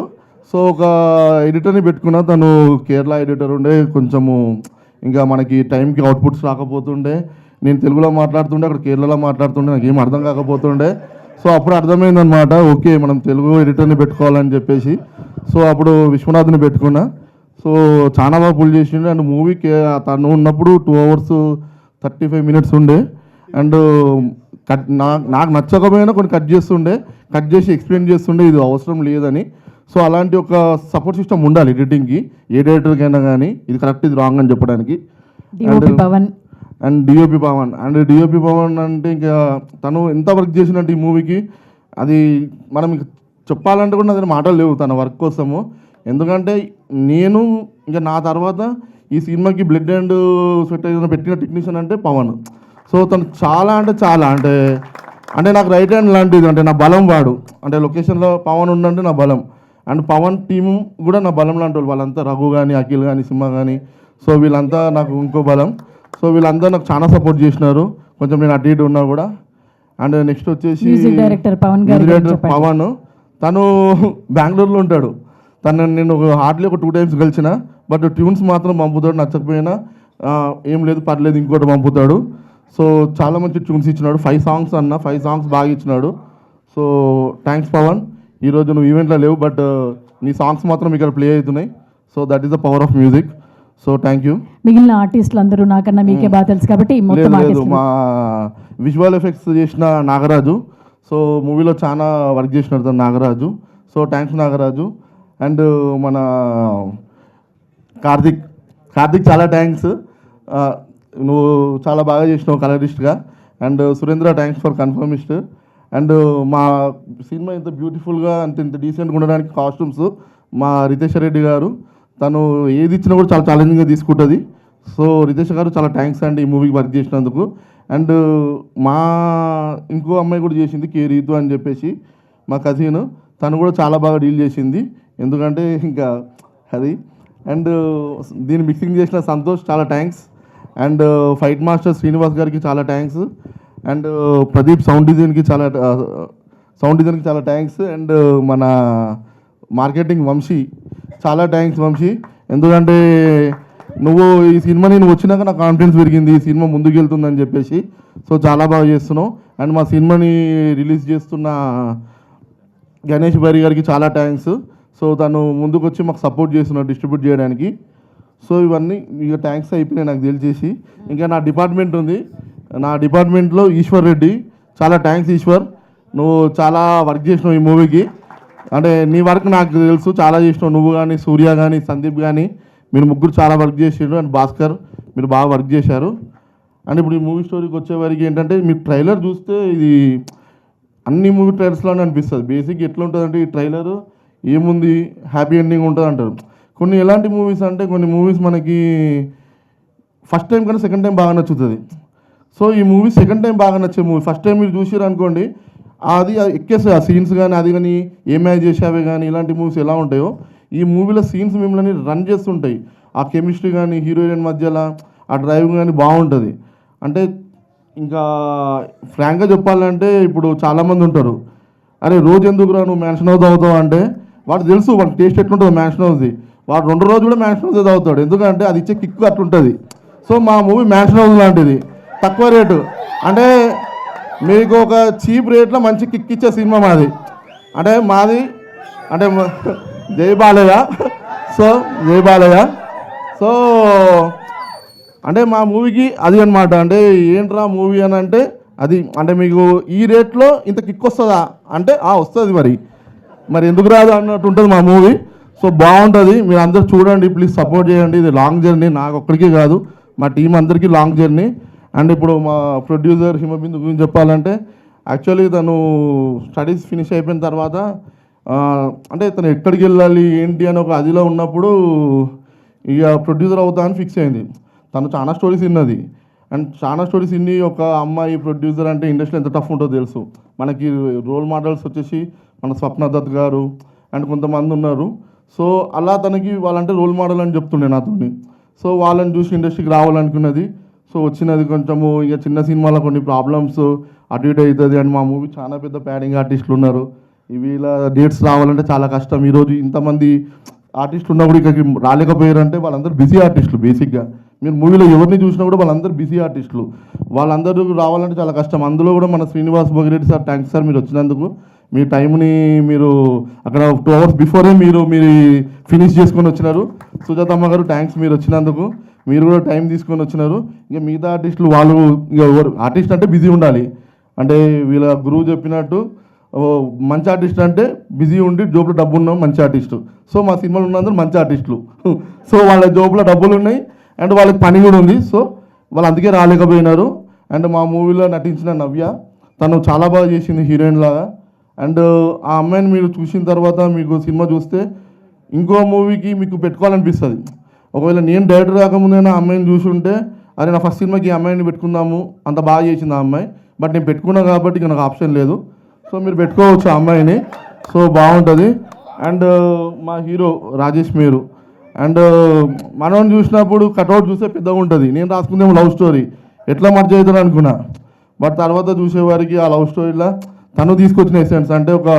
సో ఒక ఎడిటర్ని పెట్టుకున్నా, తను కేరళ ఎడిటర్ ఉండే, కొంచెము ఇంకా మనకి టైంకి అవుట్పుట్స్ రాకపోతుండే. నేను తెలుగులో మాట్లాడుతుండే, అక్కడ కేరళలో మాట్లాడుతుండే, నాకు ఏం అర్థం కాకపోతుండే. సో అప్పుడు అర్థమైందనమాట, ఓకే మనం తెలుగు ఎడిటర్ని పెట్టుకోవాలని చెప్పేసి. సో అప్పుడు విశ్వనాథ్ని పెట్టుకున్నా. సో చాలా బాగా పుల్ చేసిండు. అండ్ మూవీకి తను ఉన్నప్పుడు 2 hours 35 minutes ఉండే. అండ్ నాకు నచ్చకపోయినా కొన్ని కట్ చేసి ఎక్స్ప్లెయిన్ చేస్తుండే ఇది అవసరం లేదని. సో అలాంటి ఒక సపోర్ట్ సిస్టమ్ ఉండాలి ఎడిటింగ్కి, ఏ డైరెక్టర్కైనా కానీ ఇది కరెక్ట్ ఇది రాంగ్ అని చెప్పడానికి. అండ్ డిఓపి పవన్ అంటే ఇంకా తను ఎంత వర్క్ చేసినట్టు ఈ మూవీకి అది మనం చెప్పాలంటే కూడా అదే మాటలు లేవు తన వర్క్ కోసము. ఎందుకంటే నేను ఇంకా నా తర్వాత ఈ సినిమాకి బ్లడ్ అండ్ స్వెట్ పెట్టిన టెక్నీషియన్ అంటే పవన్. సో తను చాలా అంటే నాకు రైట్ హ్యాండ్ లాంటిది, అంటే నా బలం వాడు. అంటే లొకేషన్లో పవన్ ఉండంటే నా బలం. అండ్ పవన్ టీము కూడా నా బలం లాంటి వాళ్ళు. వాళ్ళంతా రఘు కానీ, అఖిల్ కానీ, సింహ కానీ. సో వీళ్ళంతా నాకు ఇంకో బలం. సో వీళ్ళంతా నాకు చాలా సపోర్ట్ చేసినారు, కొంచెం నేను అటు ఇటు ఉన్నా కూడా. అండ్ నెక్స్ట్ వచ్చేసి మ్యూజిక్ డైరెక్టర్ పవన్. తను బెంగళూరులో ఉంటాడు. నేను హార్డ్లీ ఒక 2 times కలిసిన. బట్ ట్యూన్స్ మాత్రం పంపుతాడు, నచ్చకపోయినా ఏం లేదు పర్లేదు ఇంకోటి పంపుతాడు. సో చాలా మంచి ట్యూన్స్ ఇచ్చినాడు. 5 songs అన్న, 5 songs బాగా ఇచ్చినాడు. So thanks Pavan. ఈరోజు నువ్వు ఈవెంట్లో లేవు, బట్ నీ సాంగ్స్ మాత్రం ఇక్కడ ప్లే అవుతున్నాయి. So that is the power of music. So thank you. మిగిలిన ఆర్టిస్టులు అందరూ నాకన్నా మీకే బాగా తెలుసు కాబట్టి లేదు మా విజువల్ ఎఫెక్ట్స్ చేసిన నాగరాజు. సో మూవీలో చాలా వర్క్ చేసినాడు తను Nagaraju. So thanks Nagaraju. And మన కార్తిక్ చాలా థ్యాంక్స్. నువ్వు చాలా బాగా చేసినావు కలరిస్ట్గా. And Surendra thanks for conformist. And మా సినిమా ఇంత బ్యూటిఫుల్గా ఇంత డీసెంట్గా ఉండడానికి కాస్ట్యూమ్స్ మా రితేష్ రెడ్డి గారు. తను ఏది ఇచ్చినా కూడా చాలా ఛాలెంజింగ్గా తీసుకుంటుంది. సో రితేష్ గారు చాలా థ్యాంక్స్ అండి ఈ మూవీకి వర్క్ చేసినందుకు. అండ్ మా ఇంకో అమ్మాయి కూడా చేసింది, కే రీతు అని చెప్పేసి మా కజిన్. తను కూడా చాలా బాగా డీల్ చేసింది, ఎందుకంటే ఇంకా అది. అండ్ దీన్ని మిక్సింగ్ చేసిన సంతోష్ చాలా thanks. And fight master Srinivas గారికి చాలా థ్యాంక్స్. అండ్ ప్రదీప్ సౌండ్ డిజైన్కి చాలా థ్యాంక్స్. అండ్ మన మార్కెటింగ్ వంశీ చాలా థ్యాంక్స్ వంశీ. ఎందుకంటే నువ్వు ఈ సినిమాని నువ్వు వచ్చినాక నాకు కాన్ఫిడెన్స్ పెరిగింది, ఈ సినిమా ముందుకు వెళ్తుందని చెప్పేసి. సో చాలా బాగా చేస్తున్నావు. అండ్ మా సినిమాని రిలీజ్ చేస్తున్న గణేష్ బారి గారికి చాలా థ్యాంక్స్. సో తను ముందుకు వచ్చి మాకు సపోర్ట్ చేస్తున్నాడు డిస్ట్రిబ్యూట్ చేయడానికి. సో ఇవన్నీ ఇక థ్యాంక్స్ అయిపోయినాయి నాకు తెలిసేసి. ఇంకా నా డిపార్ట్మెంట్ ఉంది, నా డిపార్ట్మెంట్లో ఈశ్వర్ రెడ్డి. చాలా థ్యాంక్స్ ఈశ్వర్, నువ్వు చాలా వర్క్ చేసినావు ఈ మూవీకి. అంటే నీ వర్క్ నాకు తెలుసు, చాలా చేసినావు. నువ్వు కానీ, సూర్య కానీ, సందీప్ కానీ, మీరు ముగ్గురు చాలా వర్క్ చేసిండ్రు. అండ్ భాస్కర్ మీరు బాగా వర్క్ చేశారు. అండ్ ఇప్పుడు ఈ మూవీ స్టోరీకి వచ్చేవారికి ఏంటంటే, మీ ట్రైలర్ చూస్తే ఇది అన్ని మూవీ ట్రైలర్స్లోనే అనిపిస్తుంది. బేసిక్ ఎట్లా ఉంటుందంటే, ఈ ట్రైలర్ ఏముంది హ్యాపీ ఎండింగ్ ఉంటుంది అంటారు. కొన్ని ఎలాంటి మూవీస్ అంటే, కొన్ని మూవీస్ మనకి ఫస్ట్ టైం కన్నా సెకండ్ టైం బాగా నచ్చుతుంది. సో ఈ మూవీ సెకండ్ టైం బాగా నచ్చే మూవీ. ఫస్ట్ టైం మీరు చూసారు అనుకోండి, అది ఎక్కేస్తుంది ఆ సీన్స్ కానీ, అది కానీ ఏ మ్యాచ్ చేసావే కానీ, ఇలాంటి మూవీస్ ఎలా ఉంటాయో ఈ మూవీలో సీన్స్ మిమ్మల్ని రన్ చేస్తుంటాయి. ఆ కెమిస్ట్రీ కానీ, హీరోయిన్ మధ్యలో ఆ డ్రైవింగ్ కానీ బాగుంటుంది. అంటే ఇంకా ఫ్రాంక్గా చెప్పాలంటే, ఇప్పుడు చాలామంది ఉంటారు, అరే రోజు ఎందుకురా నువ్వు మ్యాన్షన్ హౌస్ అవుతావు అంటే, వాడు తెలుసు వాడు టేస్ట్ ఎట్లుంటుందో మ్యాన్షన్ హౌస్ది. వాడు 2 రోజులు కూడా మ్యాన్షన్ హౌస్ తాగుతాడు, ఎందుకంటే అది ఇచ్చే కిక్ అట్లుంటుంది. సో మా మూవీ మ్యాన్షన్ హౌస్ లాంటిది, తక్కువ రేటు. అంటే మీకు ఒక చీప్ రేట్లో మంచి కిక్ ఇచ్చే సినిమా మాది. అంటే జై బాలయ్య. సో జై బాలయ్య. సో అంటే మా మూవీకి అది అనమాట. అంటే ఏంట్రా మూవీ అని అంటే అది, అంటే మీకు ఈ రేట్లో ఇంత కిక్ వస్తుందా అంటే వస్తుంది, మరి ఎందుకు రాదు అన్నట్టు ఉంటుంది మా మూవీ. సో బాగుంటుంది, మీరు అందరూ చూడండి, ప్లీజ్ సపోర్ట్ చేయండి. ఇది లాంగ్ జర్నీ, నాకు ఒక్కడికే కాదు మా టీం అందరికీ లాంగ్ జర్నీ. అండ్ ఇప్పుడు మా ప్రొడ్యూసర్ హిమబిందు గురించి చెప్పాలంటే, యాక్చువల్లీ తను స్టడీస్ ఫినిష్ అయిపోయిన తర్వాత అంటే తను ఎక్కడికి వెళ్ళాలి ఏంటి అని ఒక అదిలో ఉన్నప్పుడు ఇక ప్రొడ్యూసర్ అవుతా అని ఫిక్స్ అయింది. తను చాలా స్టోరీస్ విన్నది అండ్ చాలా స్టోరీస్ విని ఒక అమ్మాయి ప్రొడ్యూసర్ అంటే ఇండస్ట్రీలో ఎంత టఫ్ ఉంటుందో తెలుసు. మనకి రోల్ మోడల్స్ వచ్చేసి మన స్వప్న దత్ గారు అండ్ కొంతమంది ఉన్నారు. సో అలా తనకి వాళ్ళంటే రోల్ మోడల్ అని చెప్తుండే నాతోని. సో వాళ్ళని చూసి ఇండస్ట్రీకి రావాలనుకున్నది. సో వచ్చినది కొంచెము ఇక చిన్న సినిమాలో కొన్ని ప్రాబ్లమ్స్ అటు ఇటు అవుతుంది. అండ్ మా మూవీ చాలా పెద్ద ప్యాడింగ్ ఆర్టిస్టులు ఉన్నారు. ఇవి ఇలా డేట్స్ రావాలంటే చాలా కష్టం. ఈరోజు ఇంతమంది ఆర్టిస్టులు ఉన్నప్పుడు ఇక్కడికి రాలేకపోయారంటే వాళ్ళందరూ బిజీ ఆర్టిస్టులు. బేసిక్గా మీరు మూవీలో ఎవరిని చూసినా కూడా వాళ్ళందరూ బిజీ ఆర్టిస్టులు. వాళ్ళందరూ రావాలంటే చాలా కష్టం. అందులో కూడా మన Srinivas Bhogireddy sir, thanks sir మీరు వచ్చినందుకు. మీ టైంని మీరు అక్కడ 2 hours బిఫోరే మీరు ఫినిష్ చేసుకొని వచ్చినారు. సుజాతమ్మ గారు థ్యాంక్స్ మీరు వచ్చినందుకు. మీరు కూడా టైం తీసుకొని వచ్చినారు. ఇక మిగతా ఆర్టిస్టులు వాళ్ళు ఇక ఆర్టిస్ట్ అంటే బిజీ ఉండాలి. అంటే వీళ్ళ గురువు చెప్పినట్టు మంచి ఆర్టిస్ట్ అంటే బిజీ ఉండి జోబులో డబ్బు ఉన్నాం మంచి ఆర్టిస్టు. సో మా సినిమాలు ఉన్నందరూ మంచి ఆర్టిస్టులు. సో వాళ్ళ జోబులో డబ్బులు ఉన్నాయి అండ్ వాళ్ళకి పని కూడా ఉంది. సో వాళ్ళు అందుకే రాలేకపోయినారు. అండ్ మా మూవీలో నటించిన నవ్య తను చాలా బాగా చేసింది హీరోయిన్ లాగా. అండ్ ఆ అమ్మాయిని మీరు చూసిన తర్వాత మీకు సినిమా చూస్తే ఇంకో మూవీకి మీకు పెట్టుకోవాలనిపిస్తుంది. ఒకవేళ నేను డైరెక్టర్ రాకముందైనా ఆ అమ్మాయిని చూసి ఉంటే అరే నా ఫస్ట్ సినిమాకి ఈ అమ్మాయిని పెట్టుకుందాము, అంత బాగా చేసింది ఆ అమ్మాయి. బట్ నేను పెట్టుకున్నా కాబట్టి ఇక నాకు ఆప్షన్ లేదు. సో మీరు పెట్టుకోవచ్చు ఆ అమ్మాయిని. సో బాగుంటుంది. అండ్ మా హీరో రాజేష్ మేరు. అండ్ మనం చూసినప్పుడు కట్అవుట్ చూస్తే పెద్దగా ఉంటుంది. నేను రాసుకుందేమో లవ్ స్టోరీ ఎట్లా మర్చి అవుతాను అనుకున్నా. బట్ తర్వాత చూసేవారికి ఆ లవ్ స్టోరీలో తను తీసుకొచ్చిన ఎసెన్స్ అంటే ఒక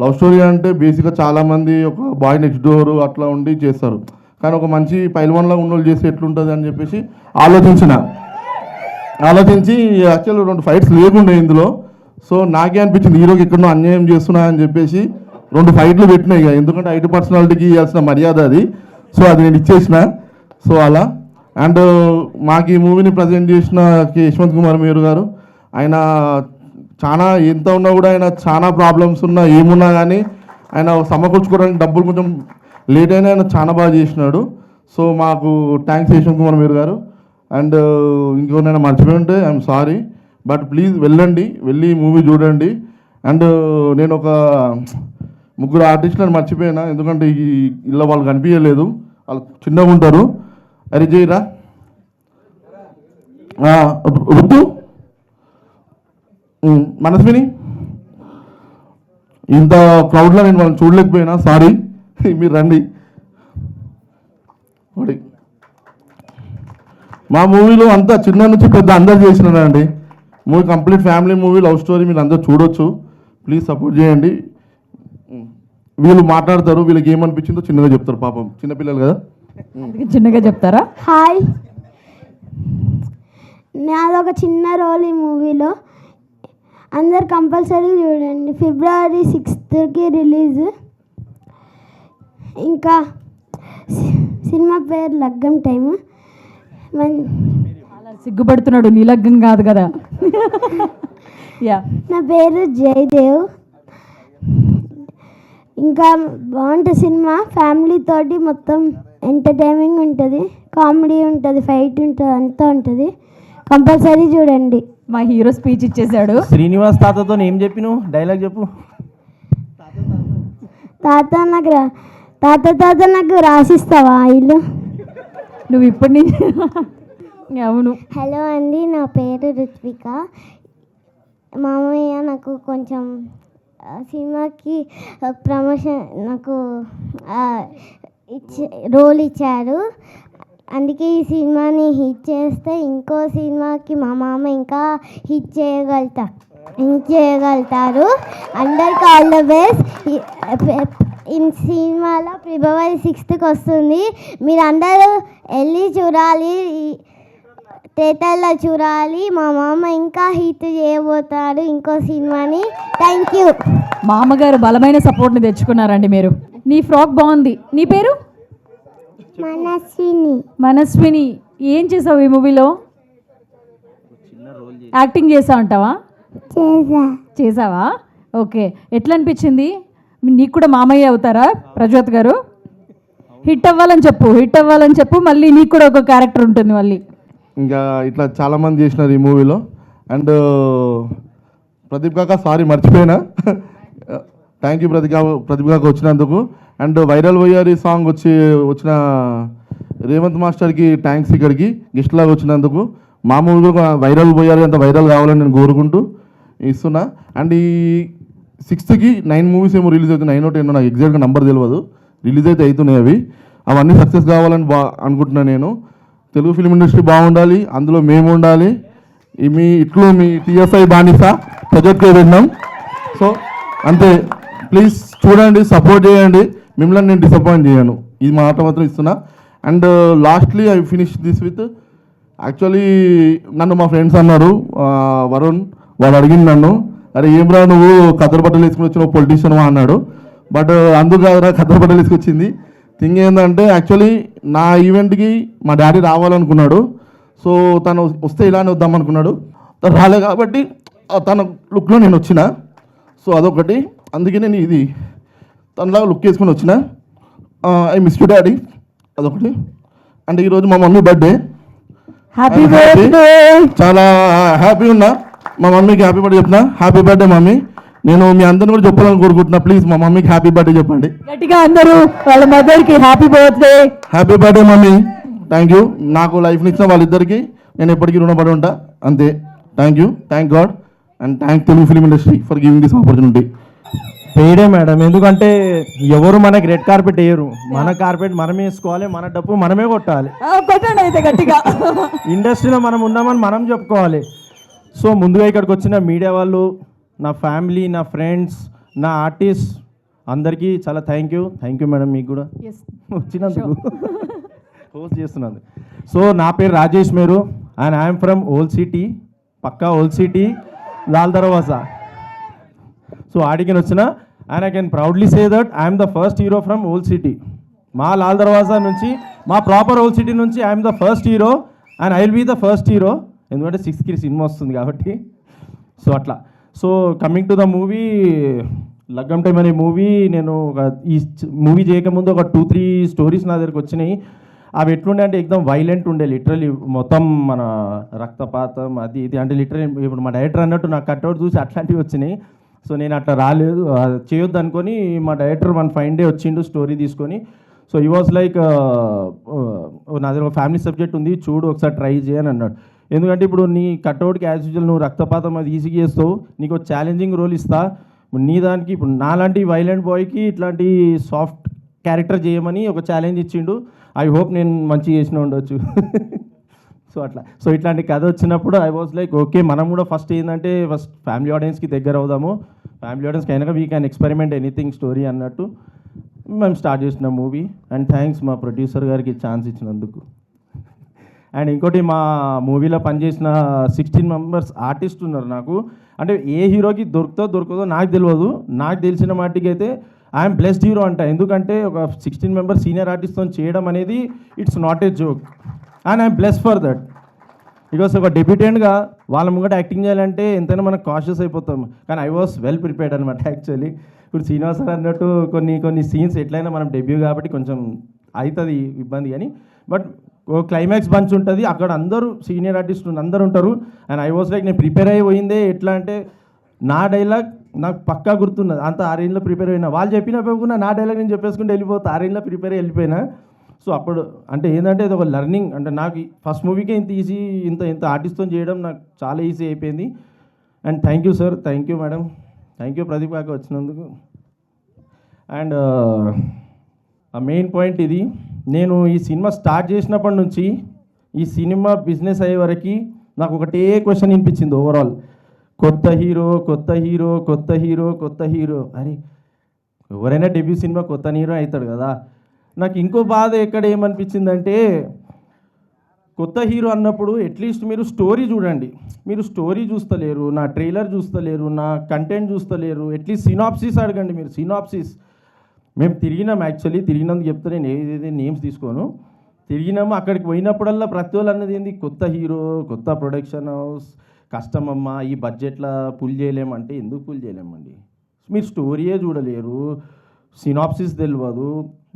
లవ్ స్టోరీ అంటే బేసిక్గా చాలామంది ఒక బాయ్ నెక్స్ట్ డోర్ అట్లా ఉండి చేస్తారు. కానీ ఒక మంచి పైల్వాన్లా ఉన్నోళ్ళు చేస్తే ఎట్లుంటుంది అని చెప్పేసి ఆలోచించి యాక్చువల్ 2 ఫైట్స్ లేకుండే ఇందులో. సో నాకే అనిపించింది హీరోకి ఎక్కడో అన్యాయం చేస్తున్నా అని చెప్పేసి 2 ఫైట్లు పెట్టినాయి. ఇక ఎందుకంటే ఐటీ పర్సనాలిటీకి ఇవ్వాల్సిన మర్యాద అది. సో అది నేను ఇచ్చేసిన. సో అలా అండ్ మాకు ఈ మూవీని ప్రజెంట్ చేసిన యశ్వంత్ కుమార్ మేరు గారు, ఆయన చాలా ఎంత ఉన్నా కూడా ఆయన చాలా ప్రాబ్లమ్స్ ఉన్నా ఏమున్నా కానీ ఆయన సమకూర్చుకోవడానికి డబ్బులు కొంచెం లేట్ అయినా ఆయన చాలా బాగా చేసినాడు. సో మాకు థ్యాంక్స్ యశ్వంత్ కుమార్ మేరు గారు. అండ్ ఇంకొకరైనా మర్చిపోయి ఉంటే ఐఎమ్ సారీ. బట్ ప్లీజ్ వెళ్ళండి, వెళ్ళి మూవీ చూడండి. అండ్ నేను ఒక 3 ఆర్టిస్టులను మర్చిపోయినా, ఎందుకంటే ఈ ఇలా వాళ్ళు కనిపించలేదు, వాళ్ళు చిన్నగా ఉంటారు. అరే జైరా రుతు మనస్విని, ఇంత క్రౌడ్లో నేను వాళ్ళని చూడలేకపోయినా సారీ. మీరు రండి. మా మూవీలో అంతా చిన్న నుంచి పెద్ద అందరు చేసినారండి. Movie complete family movie, love story మీరు అందరూ చూడొచ్చు. ప్లీజ్ సపోర్ట్ చేయండి. వీళ్ళు మాట్లాడతారు, వీళ్ళకి ఏమనిపించిందో చిన్నగా చెప్తారు. పాపం చిన్నపిల్లలు కదా, చిన్నగా చెప్తారా? హాయ్, నాదొక చిన్న రోల్ ఈ మూవీలో. అందరు కంపల్సరీ చూడండి. February 6th release. ఇంకా సినిమా పేరు లగ్గం టైము. సిగ్గుపడుతున్నాడు, నీ లగ్గం కాదు కదా. యా, నా పేరు జయదేవ్. ఇంకా బాగుంటుంది సినిమా. ఫ్యామిలీ తోటి మొత్తం ఎంటర్టైనింగ్ ఉంటుంది, కామెడీ ఉంటుంది, ఫైట్ ఉంటుంది, అంతా ఉంటుంది. కంపల్సరీ చూడండి. మా హీరో స్పీచ్ ఇచ్చేసాడు. శ్రీనివాస్ తాతతో ఏం చెప్పి నువ్వు డైలాగ్ చెప్పు. తాత నాకు రాసిస్తావా ఇల్లు? నువ్వు ఇప్పటి నుంచి అవును. హలో అండి, నా పేరు రుత్విక. మామయ్య నాకు కొంచెం సినిమాకి ప్రమోషన్ నాకు రోల్ ఇచ్చారు. అందుకే ఈ సినిమాని హిట్ చేస్తే ఇంకో సినిమాకి మా మామ ఇంకా హిట్ చేయగలుగుతారు. అందరికి ఆల్ ద బెస్ట్. ఈ సినిమాలో February 6th వస్తుంది. మీరు అందరూ వెళ్ళి చూడాలి, థియేటర్లో చూడాలి. మా మామ ఇంకా హిట్ చేయబోతారు ఇంకో సినిమాని. Thank you. మామగారు బలమైన సపోర్ట్ని తెచ్చుకున్నారండి మీరు. నీ ఫ్రాక్ బాగుంది. నీ పేరు? మనస్విని. ఏం చేసావు ఈ మూవీలో? యాక్టింగ్ చేసా ఉంటావా? చేసావా? ఓకే, ఎట్లా అనిపించింది? నీకు కూడా మామయ్య అవుతారా ప్రజ్యోత్ గారు? హిట్ అవ్వాలని చెప్పు. మళ్ళీ నీకు కూడా ఒక క్యారెక్టర్ ఉంటుంది మళ్ళీ. ఇంకా ఇట్లా చాలామంది చేసినారు ఈ మూవీలో. అండ్ ప్రదీప్ కాక సారీ మర్చిపోయినా, థ్యాంక్ యూ ప్రతిభకు వచ్చినందుకు. అండ్ వైరల్ వయ్యారి సాంగ్ వచ్చిన రేవంత్ మాస్టర్కి థ్యాంక్స్ ఇక్కడికి గెస్ట్ లాగా వచ్చినందుకు. మామూలుగా వైరల్ పోయాలి అంత వైరల్ కావాలని నేను కోరుకుంటూ ఇస్తున్నా. అండ్ ఈ 6th 9 మూవీస్ ఏమో రిలీజ్ అవుతుంది, 9 or 10 నాకు ఎగ్జాక్ట్గా నెంబర్ తెలియదు, రిలీజ్ అయితే అవుతున్నాయి. అవన్నీ సక్సెస్ కావాలని అనుకుంటున్నాను నేను. తెలుగు ఫిల్మ్ ఇండస్ట్రీ బాగుండాలి, అందులో మేము ఉండాలి. మీ TFI బానిస ప్రజెక్ట్గా విన్నాం. సో అంతే, ప్లీజ్ చూడండి, సపోర్ట్ చేయండి, మిమ్మల్ని నేను డిసప్పాయింట్ చేయను, ఇది మాట మాత్రం ఇస్తున్నా. And lastly I finish this with, actually నన్ను మా ఫ్రెండ్స్ అన్నారు, వరుణ్ వాడు అడిగింది నన్ను, అరే ఏం రా నువ్వు కద్దరు బట్టలు వేసుకుని వచ్చిన పొలిటీషియన్ అన్నాడు. బట్ అందుకు కాదురా కద్దరు బట్టలు వేసుకొచ్చింది. థింగ్ ఏంటంటే యాక్చువల్లీ నా ఈవెంట్కి మా డాడీ రావాలనుకున్నాడు. సో తను వస్తే ఇలానే వద్దాం అనుకున్నాడు, తను రాలే కాబట్టి తన లుక్లో నేను వచ్చిన. సో అదొకటి, అందుకే నేను ఇది తనలాగా లుక్ వేసుకొని వచ్చిన. ఐ మిస్ యూ డాడీ, అదొకటి. అంటే ఈరోజు మా మమ్మీ బర్త్డే, హ్యాపీ బర్త్డే. చాలా హ్యాపీ ఉన్నా. మా మమ్మీకి హ్యాపీ బర్త్డే చెప్తున్నా. Happy birthday mummy. నేను మీ అందరిని కూడా చెప్పాలని కోరుకుంటున్నా, ప్లీజ్ మా మమ్మీకి హ్యాపీ బర్త్డే చెప్పండి గట్టిగా అందరూ వాళ్ళ మదర్కి happy birthday. Happy birthday mummy. Thank you, నాకు లైఫ్ని ఇచ్చిన వాళ్ళిద్దరికి నేను ఎప్పటికీ రుణపడి ఉంటా, అంతే. Thank you, thank god and thank Telugu film industry for giving this opportunity. పేడే మేడం, ఎందుకంటే ఎవరు మనకి రెడ్ కార్పెట్ వేయరు, మన కార్పెట్ మనమే వేసుకోవాలి, మన డప్పు మనమే కొట్టాలి. కొట్టండి అయితే గట్టిగా. ఇండస్ట్రీలో మనం ఉన్నామని మనం చెప్పుకోవాలి. సో ముందుగా ఇక్కడికి వచ్చిన మీడియా వాళ్ళు, నా ఫ్యామిలీ, నా ఫ్రెండ్స్, నా ఆర్టిస్ట్ అందరికీ చాలా థ్యాంక్ యూ మేడం, మీకు కూడా వచ్చినందుకు, హోస్ట్ చేస్తున్నందుకు. సో నా పేరు Rajesh Meru and I'm from old city, పక్కా old city, Lal Darwaza. So ఆడికి వచ్చిన and I can proudly say that I'm the first hero from old city. మా లాల్ దర్వాజా నుంచి, మా ప్రాపర్ ఓల్డ్ సిటీ నుంచి I'm the first hero and I will be the first hero, ఎందుకంటే 6th సినిమా వస్తుంది కాబట్టి. సో అట్లా. So coming to the movie, Laggam time అనే మూవీ, నేను ఈ మూవీ చేయకముందు ఒక 2-3 స్టోరీస్ నా దగ్గరికి వచ్చినాయి. అవి ఎట్లుండే అంటే ఎక్దమ్ వైలెంట్ ఉండే, లిటరలీ మొత్తం మన రక్తపాతం అది ఇది, అంటే లిటరలీ ఇప్పుడు మా డైరెక్టర్ అన్నట్టు నాకు కట్అవుట్ చూసి అట్లాంటివి వచ్చినాయి. సో నేను అట్లా రాలేదు, చేయొద్దు అనుకొని మా డైరెక్టర్ 1 fine day వచ్చిండు స్టోరీ తీసుకొని. సో ఈ వాజ్ లైక్ నా దగ్గర ఒక ఫ్యామిలీ సబ్జెక్ట్ ఉంది, చూడు ఒకసారి ట్రై చేయని అన్నాడు. ఎందుకంటే ఇప్పుడు నీ కట్అవుట్కి యాజ్ యూజువల్ నువ్వు రక్తపాతం అది ఈజీగా చేస్తావు, నీకు ఒక ఛాలెంజింగ్ రోల్ ఇస్తా, నీ దానికి ఇప్పుడు నాలాంటి వైలెంట్ బాయ్కి ఇట్లాంటి సాఫ్ట్ క్యారెక్టర్ చేయమని ఒక ఛాలెంజ్ ఇచ్చిండు. ఐ హోప్ నేను మంచిగా చేసిన ఉండొచ్చు. సో అట్లా. సో ఇట్లాంటి కథ వచ్చినప్పుడు ఐ వాజ్ లైక్ ఓకే, మనం కూడా ఫస్ట్ ఏంటంటే ఫస్ట్ ఫ్యామిలీ ఆడియన్స్కి దగ్గర అవుదాము, ఫ్యామిలీ ఆడియన్స్కి అయినాక we can experiment anything story అన్నట్టు మేము స్టార్ట్ చేసిన మూవీ. అండ్ థ్యాంక్స్ మా ప్రొడ్యూసర్ గారికి ఛాన్స్ ఇచ్చినందుకు. అండ్ ఇంకోటి, మా మూవీలో పనిచేసిన 16 members ఆర్టిస్ట్ ఉన్నారు నాకు. అంటే ఏ హీరోకి దొరకదో నాకు తెలియదు, నాకు తెలిసిన మాటికి అయితే ఐఎమ్ బ్లెస్డ్ హీరో అంట. ఎందుకంటే ఒక 16 members సీనియర్ ఆర్టిస్ట్తో చేయడం అనేది it's not a joke and I'm blessed for that. Because ఒక డెబ్యూటెంట్గా వాళ్ళ ముంగట యాక్టింగ్ చేయాలంటే ఎంతైనా మనకు కాషియస్ అయిపోతాం, కానీ ఐ వాస్ వెల్ ప్రిపేర్డ్ అనమాట. యాక్చువల్లీ ఇప్పుడు శ్రీనివాస్ సార్ అన్నట్టు కొన్ని సీన్స్ ఎట్లయినా మనం డెబ్యూ కాబట్టి కొంచెం అవుతుంది ఇబ్బంది, కానీ బట్ ఓ క్లైమాక్స్ బంచ్ ఉంటుంది, అక్కడ అందరూ సీనియర్ ఆర్టిస్ట్ అందరూ ఉంటారు. అండ్ ఐ వాస్ లైక్ నేను ప్రిపేర్ అయిపోయిందే, ఎట్లా అంటే నా డైలాగ్ నాకు పక్కా గుర్తున్నది, అంత ఆ రేంజ్లో ప్రిపేర్ అయినా. వాళ్ళు చెప్పినప్పుడు నా డైలాగ్ నేను చెప్పేసుకుంటే వెళ్ళిపోతా, ఆ రేంజ్లో ప్రిపేర్ అయ్యి వెళ్ళిపోయినా. సో అప్పుడు అంటే ఏంటంటే ఇది ఒక లెర్నింగ్, అంటే నాకు ఫస్ట్ మూవీకే ఇంత ఈజీ, ఇంత ఆర్టిస్ట్తో చేయడం నాకు చాలా ఈజీ అయిపోయింది. And thank you sir, thank you madam, thank you Pradeep కాక వచ్చినందుకు. అండ్ ఆ మెయిన్ పాయింట్ ఇది, నేను ఈ సినిమా స్టార్ట్ చేసినప్పటి నుంచి ఈ సినిమా బిజినెస్ అయ్యే వరకు నాకు ఒకటే క్వశ్చన్ వినిపించింది ఓవరాల్, కొత్త హీరో కొత్త హీరో కొత్త హీరో కొత్త హీరో. అరే ఎవరైనా డెబ్యూ సినిమా కొత్త హీరో అవుతాడు కదా. నాకు ఇంకో బాధ ఎక్కడ ఏమనిపించిందంటే, కొత్త హీరో అన్నప్పుడు అట్లీస్ట్ మీరు స్టోరీ చూడండి, మీరు స్టోరీ చూస్తలేరు, నా ట్రైలర్ చూస్తలేరు, నా కంటెంట్ చూస్తలేరు, అట్లీస్ట్ సినాప్సిస్ అడగండి. మీరు సినాప్సిస్ మేము తిరిగినాం, యాక్చువల్లీ తిరిగినందుకు చెప్తే నేను ఏదైతే నేమ్స్ తీసుకోను, తిరిగినాము. అక్కడికి పోయినప్పుడల్లా ప్రతి వాళ్ళు అన్నది ఏంది, కొత్త హీరో కొత్త ప్రొడక్షన్ హౌస్, కష్టమమ్మా ఈ బడ్జెట్లో పుల్ చేయలేమంటే ఎందుకు పుల్ చేయలేమండి? మీరు స్టోరీయే చూడలేరు, సినాప్సిస్ తెలియదు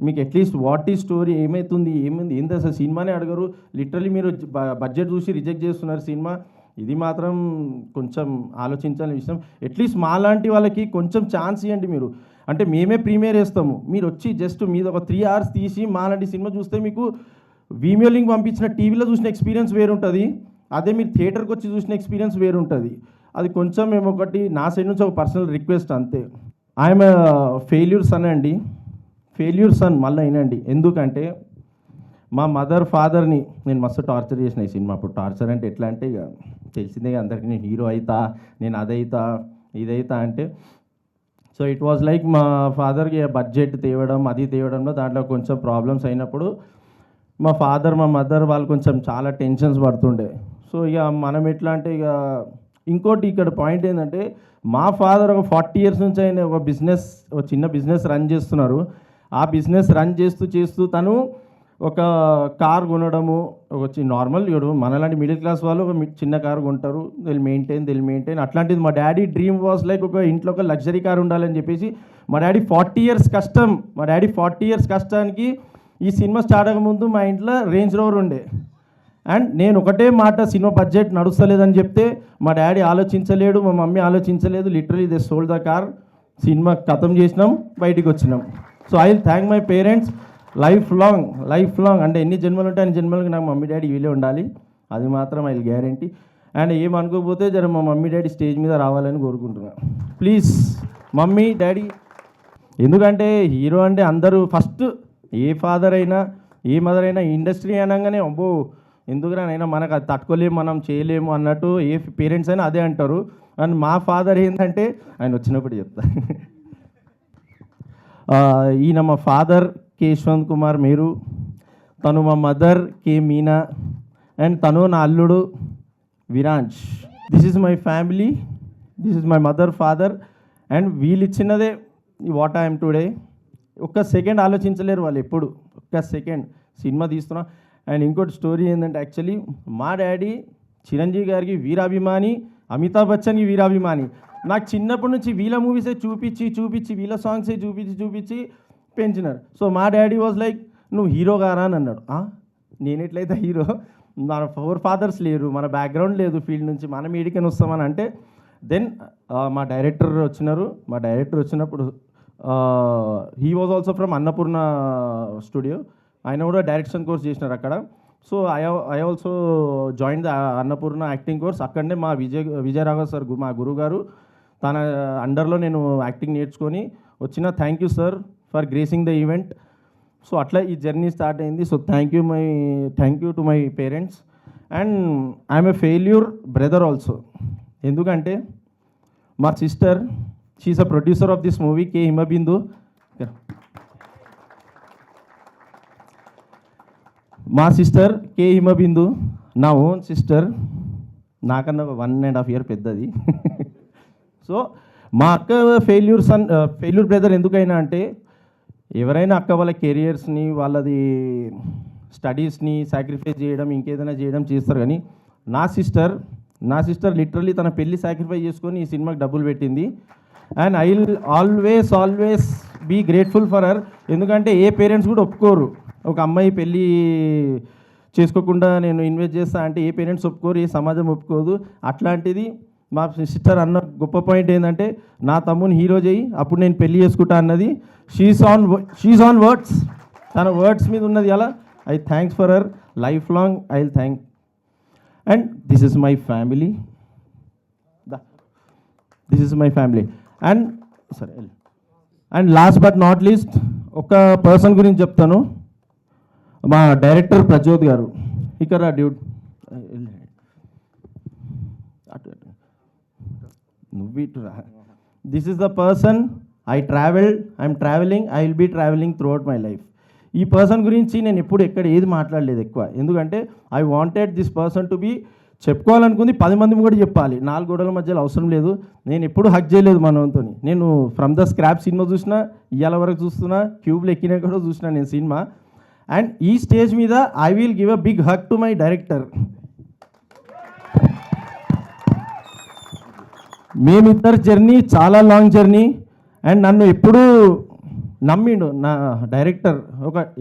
మీకు, అట్లీస్ట్ వాట్ ఈ స్టోరీ, ఏమవుతుంది ఏంది అసలు సినిమానే అడగరు. లిటరలీ మీరు బడ్జెట్ చూసి రిజెక్ట్ చేస్తున్నారు సినిమా. ఇది మాత్రం కొంచెం ఆలోచించాలని విషయం. అట్లీస్ట్ మా లాంటి వాళ్ళకి కొంచెం ఛాన్స్ ఇవ్వండి మీరు. అంటే మేమే ప్రీమియర్ వేస్తాము, మీరు వచ్చి జస్ట్ మీద ఒక 3 hours తీసి మా లాంటి సినిమా చూస్తే మీకు వీమియో లింక్ పంపించిన టీవీలో చూసిన ఎక్స్పీరియన్స్ వేరుంటుంది, అదే మీరు థియేటర్కి వచ్చి చూసిన ఎక్స్పీరియన్స్ వేరుంటుంది. అది కొంచెం మేము ఒకటి నా సైడ్ నుంచి ఒక పర్సనల్ రిక్వెస్ట్ అంతే. ఐఎమ్ ఫెయిల్యూర్ సన్ అండి, ఫెయిల్యూర్ సన్ మళ్ళీ అయినండి. ఎందుకంటే మా మదర్ ఫాదర్ని నేను మస్తు టార్చర్ చేసిన ఈ సినిమా. అప్పుడు టార్చర్ అంటే ఎట్లా అంటే ఇక తెలిసిందే అందరికీ, నేను హీరో అవుతా, నేను అదైతా ఇదైతా అంటే. సో ఇట్ వాజ్ లైక్ మా ఫాదర్కి బడ్జెట్ తేవడం అది తేవడంలో దాంట్లో కొంచెం ప్రాబ్లమ్స్ అయినప్పుడు మా ఫాదర్ మా మదర్ వాళ్ళు కొంచెం చాలా టెన్షన్స్ పడుతుండే. సో ఇక మనం ఎట్లా అంటే ఇక ఇంకోటి ఇక్కడ పాయింట్ ఏంటంటే మా ఫాదర్ ఒక 40 years నుంచి ఆయన ఒక చిన్న బిజినెస్ రన్ చేస్తున్నారు. ఆ బిజినెస్ రన్ చేస్తూ తను ఒక కార్ కొనడము, ఒక నార్మల్ మనలాంటి మిడిల్ క్లాస్ వాళ్ళు ఒక చిన్న కార్ కొంటారు, దిల్ మెయింటైన్ అట్లాంటిది. మా డాడీ డ్రీమ్ వాజ్ లైక్ ఒక ఇంట్లో ఒక లగ్జరీ కార్ ఉండాలని చెప్పేసి మా డాడీ 40 years కష్టానికి ఈ సినిమా స్టార్ట్ అవ్వకముందు మా ఇంట్లో రేంజ్ రోవర్ ఉండే. అండ్ నేను ఒకటే మాట, సినిమా బడ్జెట్ నడుస్తలేదని చెప్తే మా డాడీ ఆలోచించలేడు, మా మమ్మీ ఆలోచించలేదు, literally they sold the car. Cinema ఖతం చేసినాం, బయటికి వచ్చినాం. So I will thank my parents life long అంటే ఎన్ని జన్మలు ఉంటాయి అన్ని జన్మలకి నాకు మమ్మీ డాడీ వీలే ఉండాలి, అది మాత్రం ఐ విల్ గ్యారంటీ. అండ్ ఏమనుకోకపోతే జర మా మమ్మీ డాడీ స్టేజ్ మీద రావాలని కోరుకుంటున్నాను. ప్లీజ్ మమ్మీ డాడీ, ఎందుకంటే హీరో అంటే అందరూ ఫస్ట్ ఏ ఫాదర్ అయినా ఏ మదర్ అయినా ఇండస్ట్రీ అనగానే అబ్బో ఎందుకురానైనా మనకు అది తట్టుకోలేము, మనం చేయలేము అన్నట్టు ఏ పేరెంట్స్ అయినా అదే అంటారు. అండ్ మా ఫాదర్ ఏంటంటే ఆయన వచ్చినప్పుడు చెప్తా. ఈయన మా ఫాదర్ కే యశ్వంత్ కుమార్ మేరు, తను మా మదర్ కే మీనా, అండ్ తను నా అల్లుడు Viranj. This is my family, this is my mother father. And వీళ్ళు ఇచ్చినదే వాట్ ఐఎమ్ టుడే. ఒక్క సెకండ్ ఆలోచించలేరు వాళ్ళు ఎప్పుడు, ఒక్క సెకండ్ సినిమా తీస్తున్నా. అండ్ ఇంకోటి స్టోరీ ఏంటంటే యాక్చువల్లీ మా డాడీ చిరంజీవి గారికి వీరాభిమాని, అమితాబ్ బచ్చన్కి వీరాభిమాని. నాకు చిన్నప్పటి నుంచి వీళ్ళ మూవీసే చూపించి వీళ్ళ సాంగ్సే చూపించి పెంచినారు. సో మా డాడీ వాజ్ లైక్ నువ్వు హీరో గారా అని అన్నాడు. నేను ఎట్లయితే హీరో, మన 4 fathers లేరు, మన బ్యాక్గ్రౌండ్ లేదు ఫీల్డ్ నుంచి, మనం ఏడికని వస్తామని అంటే దెన్ మా డైరెక్టర్ వచ్చినప్పుడు he was also from Annapurna studio, ఆయన కూడా డైరెక్షన్ కోర్స్ చేసినారు అక్కడ. So I also join the Annapurna acting course. అక్కడనే మా విజయరాఘవ్ సార్ మా గురుగారు తన అండర్లో నేను యాక్టింగ్ నేర్చుకొని వచ్చిన. Thank you sir for gracing the event. So అట్లా ఈ జర్నీ స్టార్ట్ అయింది. So thank you to my parents. And I'm a failure brother also. ఎందుకంటే మా sister, she is a producer of this movie, K Himabindu. మా sister కే హిమబిందు, నా own sister, నాకన్నా 1.5 years పెద్దది. So మా అక్క ఫెయిల్యూర్ బ్రదర్ ఎందుకైనా అంటే ఎవరైనా అక్క వాళ్ళ కెరియర్స్ని వాళ్ళది స్టడీస్ని సాక్రిఫైస్ చేయడం ఇంకేదైనా చేయడం చేస్తారు. కానీ నా సిస్టర్ లిటరలీ తన పెళ్ళి సాక్రిఫైస్ చేసుకొని ఈ సినిమాకి డబ్బులు పెట్టింది. And I will always be grateful for her. ఎందుకంటే ఏ పేరెంట్స్ కూడా ఒప్పుకోరు ఒక అమ్మాయి పెళ్ళి చేసుకోకుండా నేను ఇన్వెస్ట్ చేస్తా అంటే, ఏ పేరెంట్స్ ఒప్పుకోరు, ఏ సమాజం ఒప్పుకోదు. అట్లాంటిది మా సిస్టర్ అన్న గొప్ప పాయింట్ ఏంటంటే నా తమ్ముని హీరో చేయి అప్పుడు నేను పెళ్ళి చేసుకుంటా అన్నది. షీఈస్ ఆన్ వర్డ్స్, తన వర్డ్స్ మీద ఉన్నది. అలా I thanks for her life long, I will thank. And this is my family, and last but not least ఒక పర్సన్ గురించి చెప్తాను. మా డైరెక్టర్ ప్రజోత్ గారు. ఇక్కడ డ్యూడ్ నువ్వు ఇటురా. This is the person I'm travelling, I will be travelling throughout my life. ఈ person గురించి నేను ఎప్పుడు ఎక్కడ ఏది మాట్లాడలేదు ఎక్కువ. ఎందుకంటే I wanted this person to be, చెప్పుకోవాలనుకుంది 10 మంది కూడా చెప్పాలి, 4 గోడల మధ్యలో అవసరం లేదు. నేను ఎప్పుడు హక్ చేయలేదు మనతో. నేను ఫ్రమ్ ద స్క్రాప్ సినిమా చూసినా, ఇవాళ వరకు చూస్తున్నా, క్యూబ్లో ఎక్కినా కూడా చూసినా నేను సినిమా. అండ్ ఈ స్టేజ్ మీద I will give a big hug to my director. మేమిద్దరు జర్నీ చాలా లాంగ్ జర్నీ. అండ్ నన్ను ఎప్పుడూ నమ్మిండు నా డైరెక్టర్.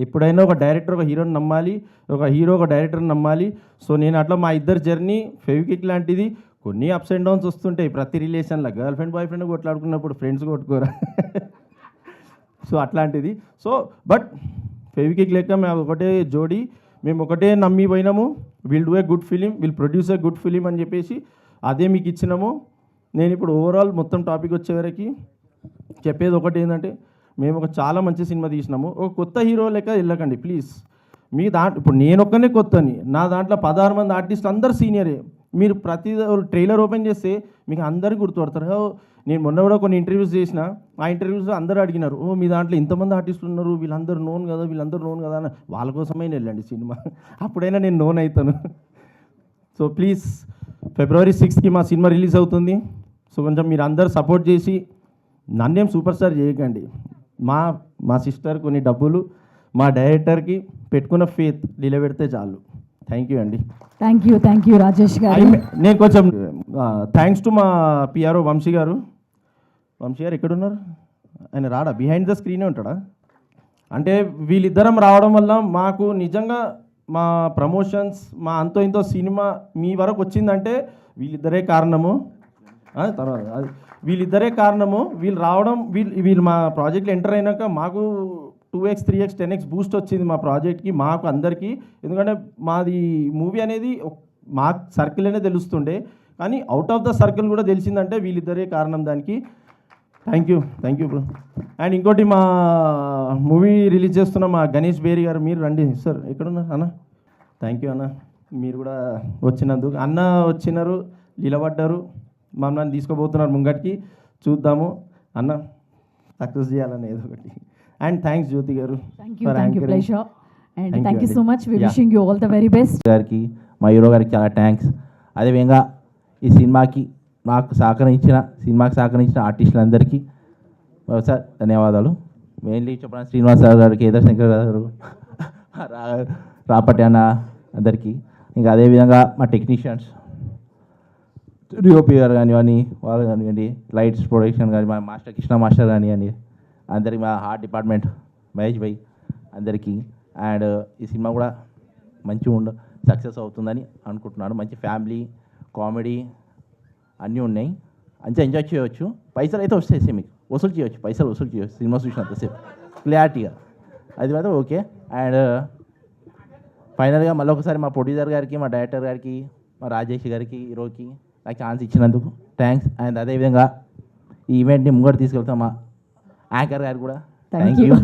ఎప్పుడైనా ఒక డైరెక్టర్ ఒక హీరోని నమ్మాలి, ఒక హీరో ఒక డైరెక్టర్ని నమ్మాలి. సో నేను అట్లా మా ఇద్దరు జర్నీ ఫెవికిక్ లాంటిది. కొన్ని అప్స్ అండ్ డౌన్స్ వస్తుంటాయి ప్రతి రిలేషన్లో. గర్ల్ ఫ్రెండ్ బాయ్ ఫ్రెండ్ కొట్లాడుకున్నప్పుడు ఫ్రెండ్స్ కొట్టుకోరా. సో అట్లాంటిది. సో బట్ ఫెవికిక్ లెక్క మేము ఒకటే జోడి, మేము ఒకటే నమ్మి పోయినాము. Will do a good film, will produce a good film అని చెప్పేసి అదే మీకు ఇచ్చినాము. నేను ఇప్పుడు ఓవరాల్ మొత్తం టాపిక్ వచ్చేవరకు చెప్పేది ఒకటి ఏంటంటే, మేము ఒక చాలా మంచి సినిమా తీసినాము. ఒక కొత్త హీరో లెక్క వెళ్ళకండి ప్లీజ్. మీ ఇప్పుడు నేను ఒక్కనే కొత్తని, నా దాంట్లో 16 మంది ఆర్టిస్టులు అందరు సీనియరే. మీరు ప్రతి ట్రైలర్ ఓపెన్ చేస్తే మీకు అందరికీ గుర్తుపడతారు. నేను మొన్న కూడా కొన్ని ఇంటర్వ్యూస్ చేసిన, ఆ ఇంటర్వ్యూస్లో అందరూ అడిగినారు, ఓ మీ దాంట్లో ఇంతమంది ఆర్టిస్టులు ఉన్నారు, వీళ్ళందరూ నోన్ కదా, వీళ్ళందరూ నోన్ కదా అని. వాళ్ళ కోసమే వెళ్ళండి సినిమా, అప్పుడైనా నేను నోన్ అవుతాను. సో ప్లీజ్ February 6th మా సినిమా రిలీజ్ అవుతుంది. సో కొంచెం మీరు అందరు సపోర్ట్ చేసి నన్నేం సూపర్ స్టార్ చేయకండి. మా సిస్టర్ కొన్ని డబ్బులు మా డైరెక్టర్కి పెట్టుకున్న ఫేత్ నిలబెడితే చాలు. థ్యాంక్ యూ అండి. థ్యాంక్ యూ రాజేష్ గారు. నేను కొంచెం థ్యాంక్స్ టు మా పిఆర్ఓ వంశీ గారు. వంశీ గారు ఎక్కడున్నారు? ఆయన రాడా? బిహైండ్ ద స్క్రీనే ఉంటాడా? అంటే వీళ్ళిద్దరం రావడం వల్ల మాకు నిజంగా మా ప్రమోషన్స్, మా అంతో ఇంతో సినిమా మీ వరకు వచ్చిందంటే వీళ్ళిద్దరే కారణము. తర్వాత వీళ్ళిద్దరే కారణము. వీళ్ళు రావడం, వీళ్ళు మా ప్రాజెక్ట్లో ఎంటర్ అయినాక మాకు 2x 3x 10x బూస్ట్ వచ్చింది మా ప్రాజెక్ట్కి, మాకు అందరికీ. ఎందుకంటే మాది మూవీ అనేది మా సర్కిల్ అనే తెలుస్తుండే, కానీ అవుట్ ఆఫ్ ద సర్కిల్ కూడా తెలిసిందంటే వీళ్ళిద్దరే కారణం దానికి. Thank you bro. అండ్ ఇంకోటి, మా మూవీ రిలీజ్ చేస్తున్న మా గణేష్ బేరి గారు, మీరు రండి సార్. ఎక్కడున్నారు అన్న? థ్యాంక్ యూ అన్న, మీరు కూడా వచ్చినందుకు. అన్న వచ్చినారు, నిలబడ్డారు, మమ్మల్ని తీసుకోబోతున్నారు ముంగటికి. చూద్దాము అన్న సక్సెస్ చేయాలని ఏదో ఒకటి. అండ్ థ్యాంక్స్ జ్యోతి గారు. Thank you pleasure and thank you so much. We wishing you all the very best. గారికి, మా హీరో గారికి చాలా థ్యాంక్స్. అదేవిధంగా ఈ సినిమాకి సినిమాకి సహకరించిన ఆర్టిస్టులందరికీ సార్ ధన్యవాదాలు. మెయిన్లీ చెప్పడానికి శ్రీనివాస్ సార్ గారు, కేదార్ శంకర్ గారు, రాపటి అన్న అందరికీ. ఇంకా అదేవిధంగా మా టెక్నీషియన్స్ డిఓపి గారు కానివ్వండి, వాళ్ళు కానివ్వండి, లైట్స్ ప్రొడక్షన్ కానీ, మా మాస్టర్ కృష్ణ మాస్టర్ కానివ్వండి, అందరికీ, మా ఆర్ట్ డిపార్ట్మెంట్ మహేష్ భాయ్ అందరికీ. అండ్ ఈ సినిమా కూడా మంచిగా సక్సెస్ అవుతుందని అనుకుంటున్నాను. మంచి ఫ్యామిలీ కామెడీ అన్నీ ఉన్నాయి, మంచిగా ఎంజాయ్ చేయవచ్చు. పైసలు అయితే వస్తాయి, మీకు వసూలు చేయవచ్చు, పైసలు వసూలు చేయవచ్చు సినిమా చూసినంతసేపు క్లారిటీగా, అది మాత్రం ఓకే. అండ్ ఫైనల్గా మళ్ళీ ఒకసారి మా ప్రొడ్యూసర్ గారికి, మా డైరెక్టర్ గారికి, మా రాజేష్ గారికి, హీరోకి నాకు ఛాన్స్ ఇచ్చినందుకు థ్యాంక్స్. అండ్ అదేవిధంగా ఈ ఈవెంట్ని ముంగడు తీసుకెళ్తాం మా యాంకర్ గారు కూడా థ్యాంక్ యూ.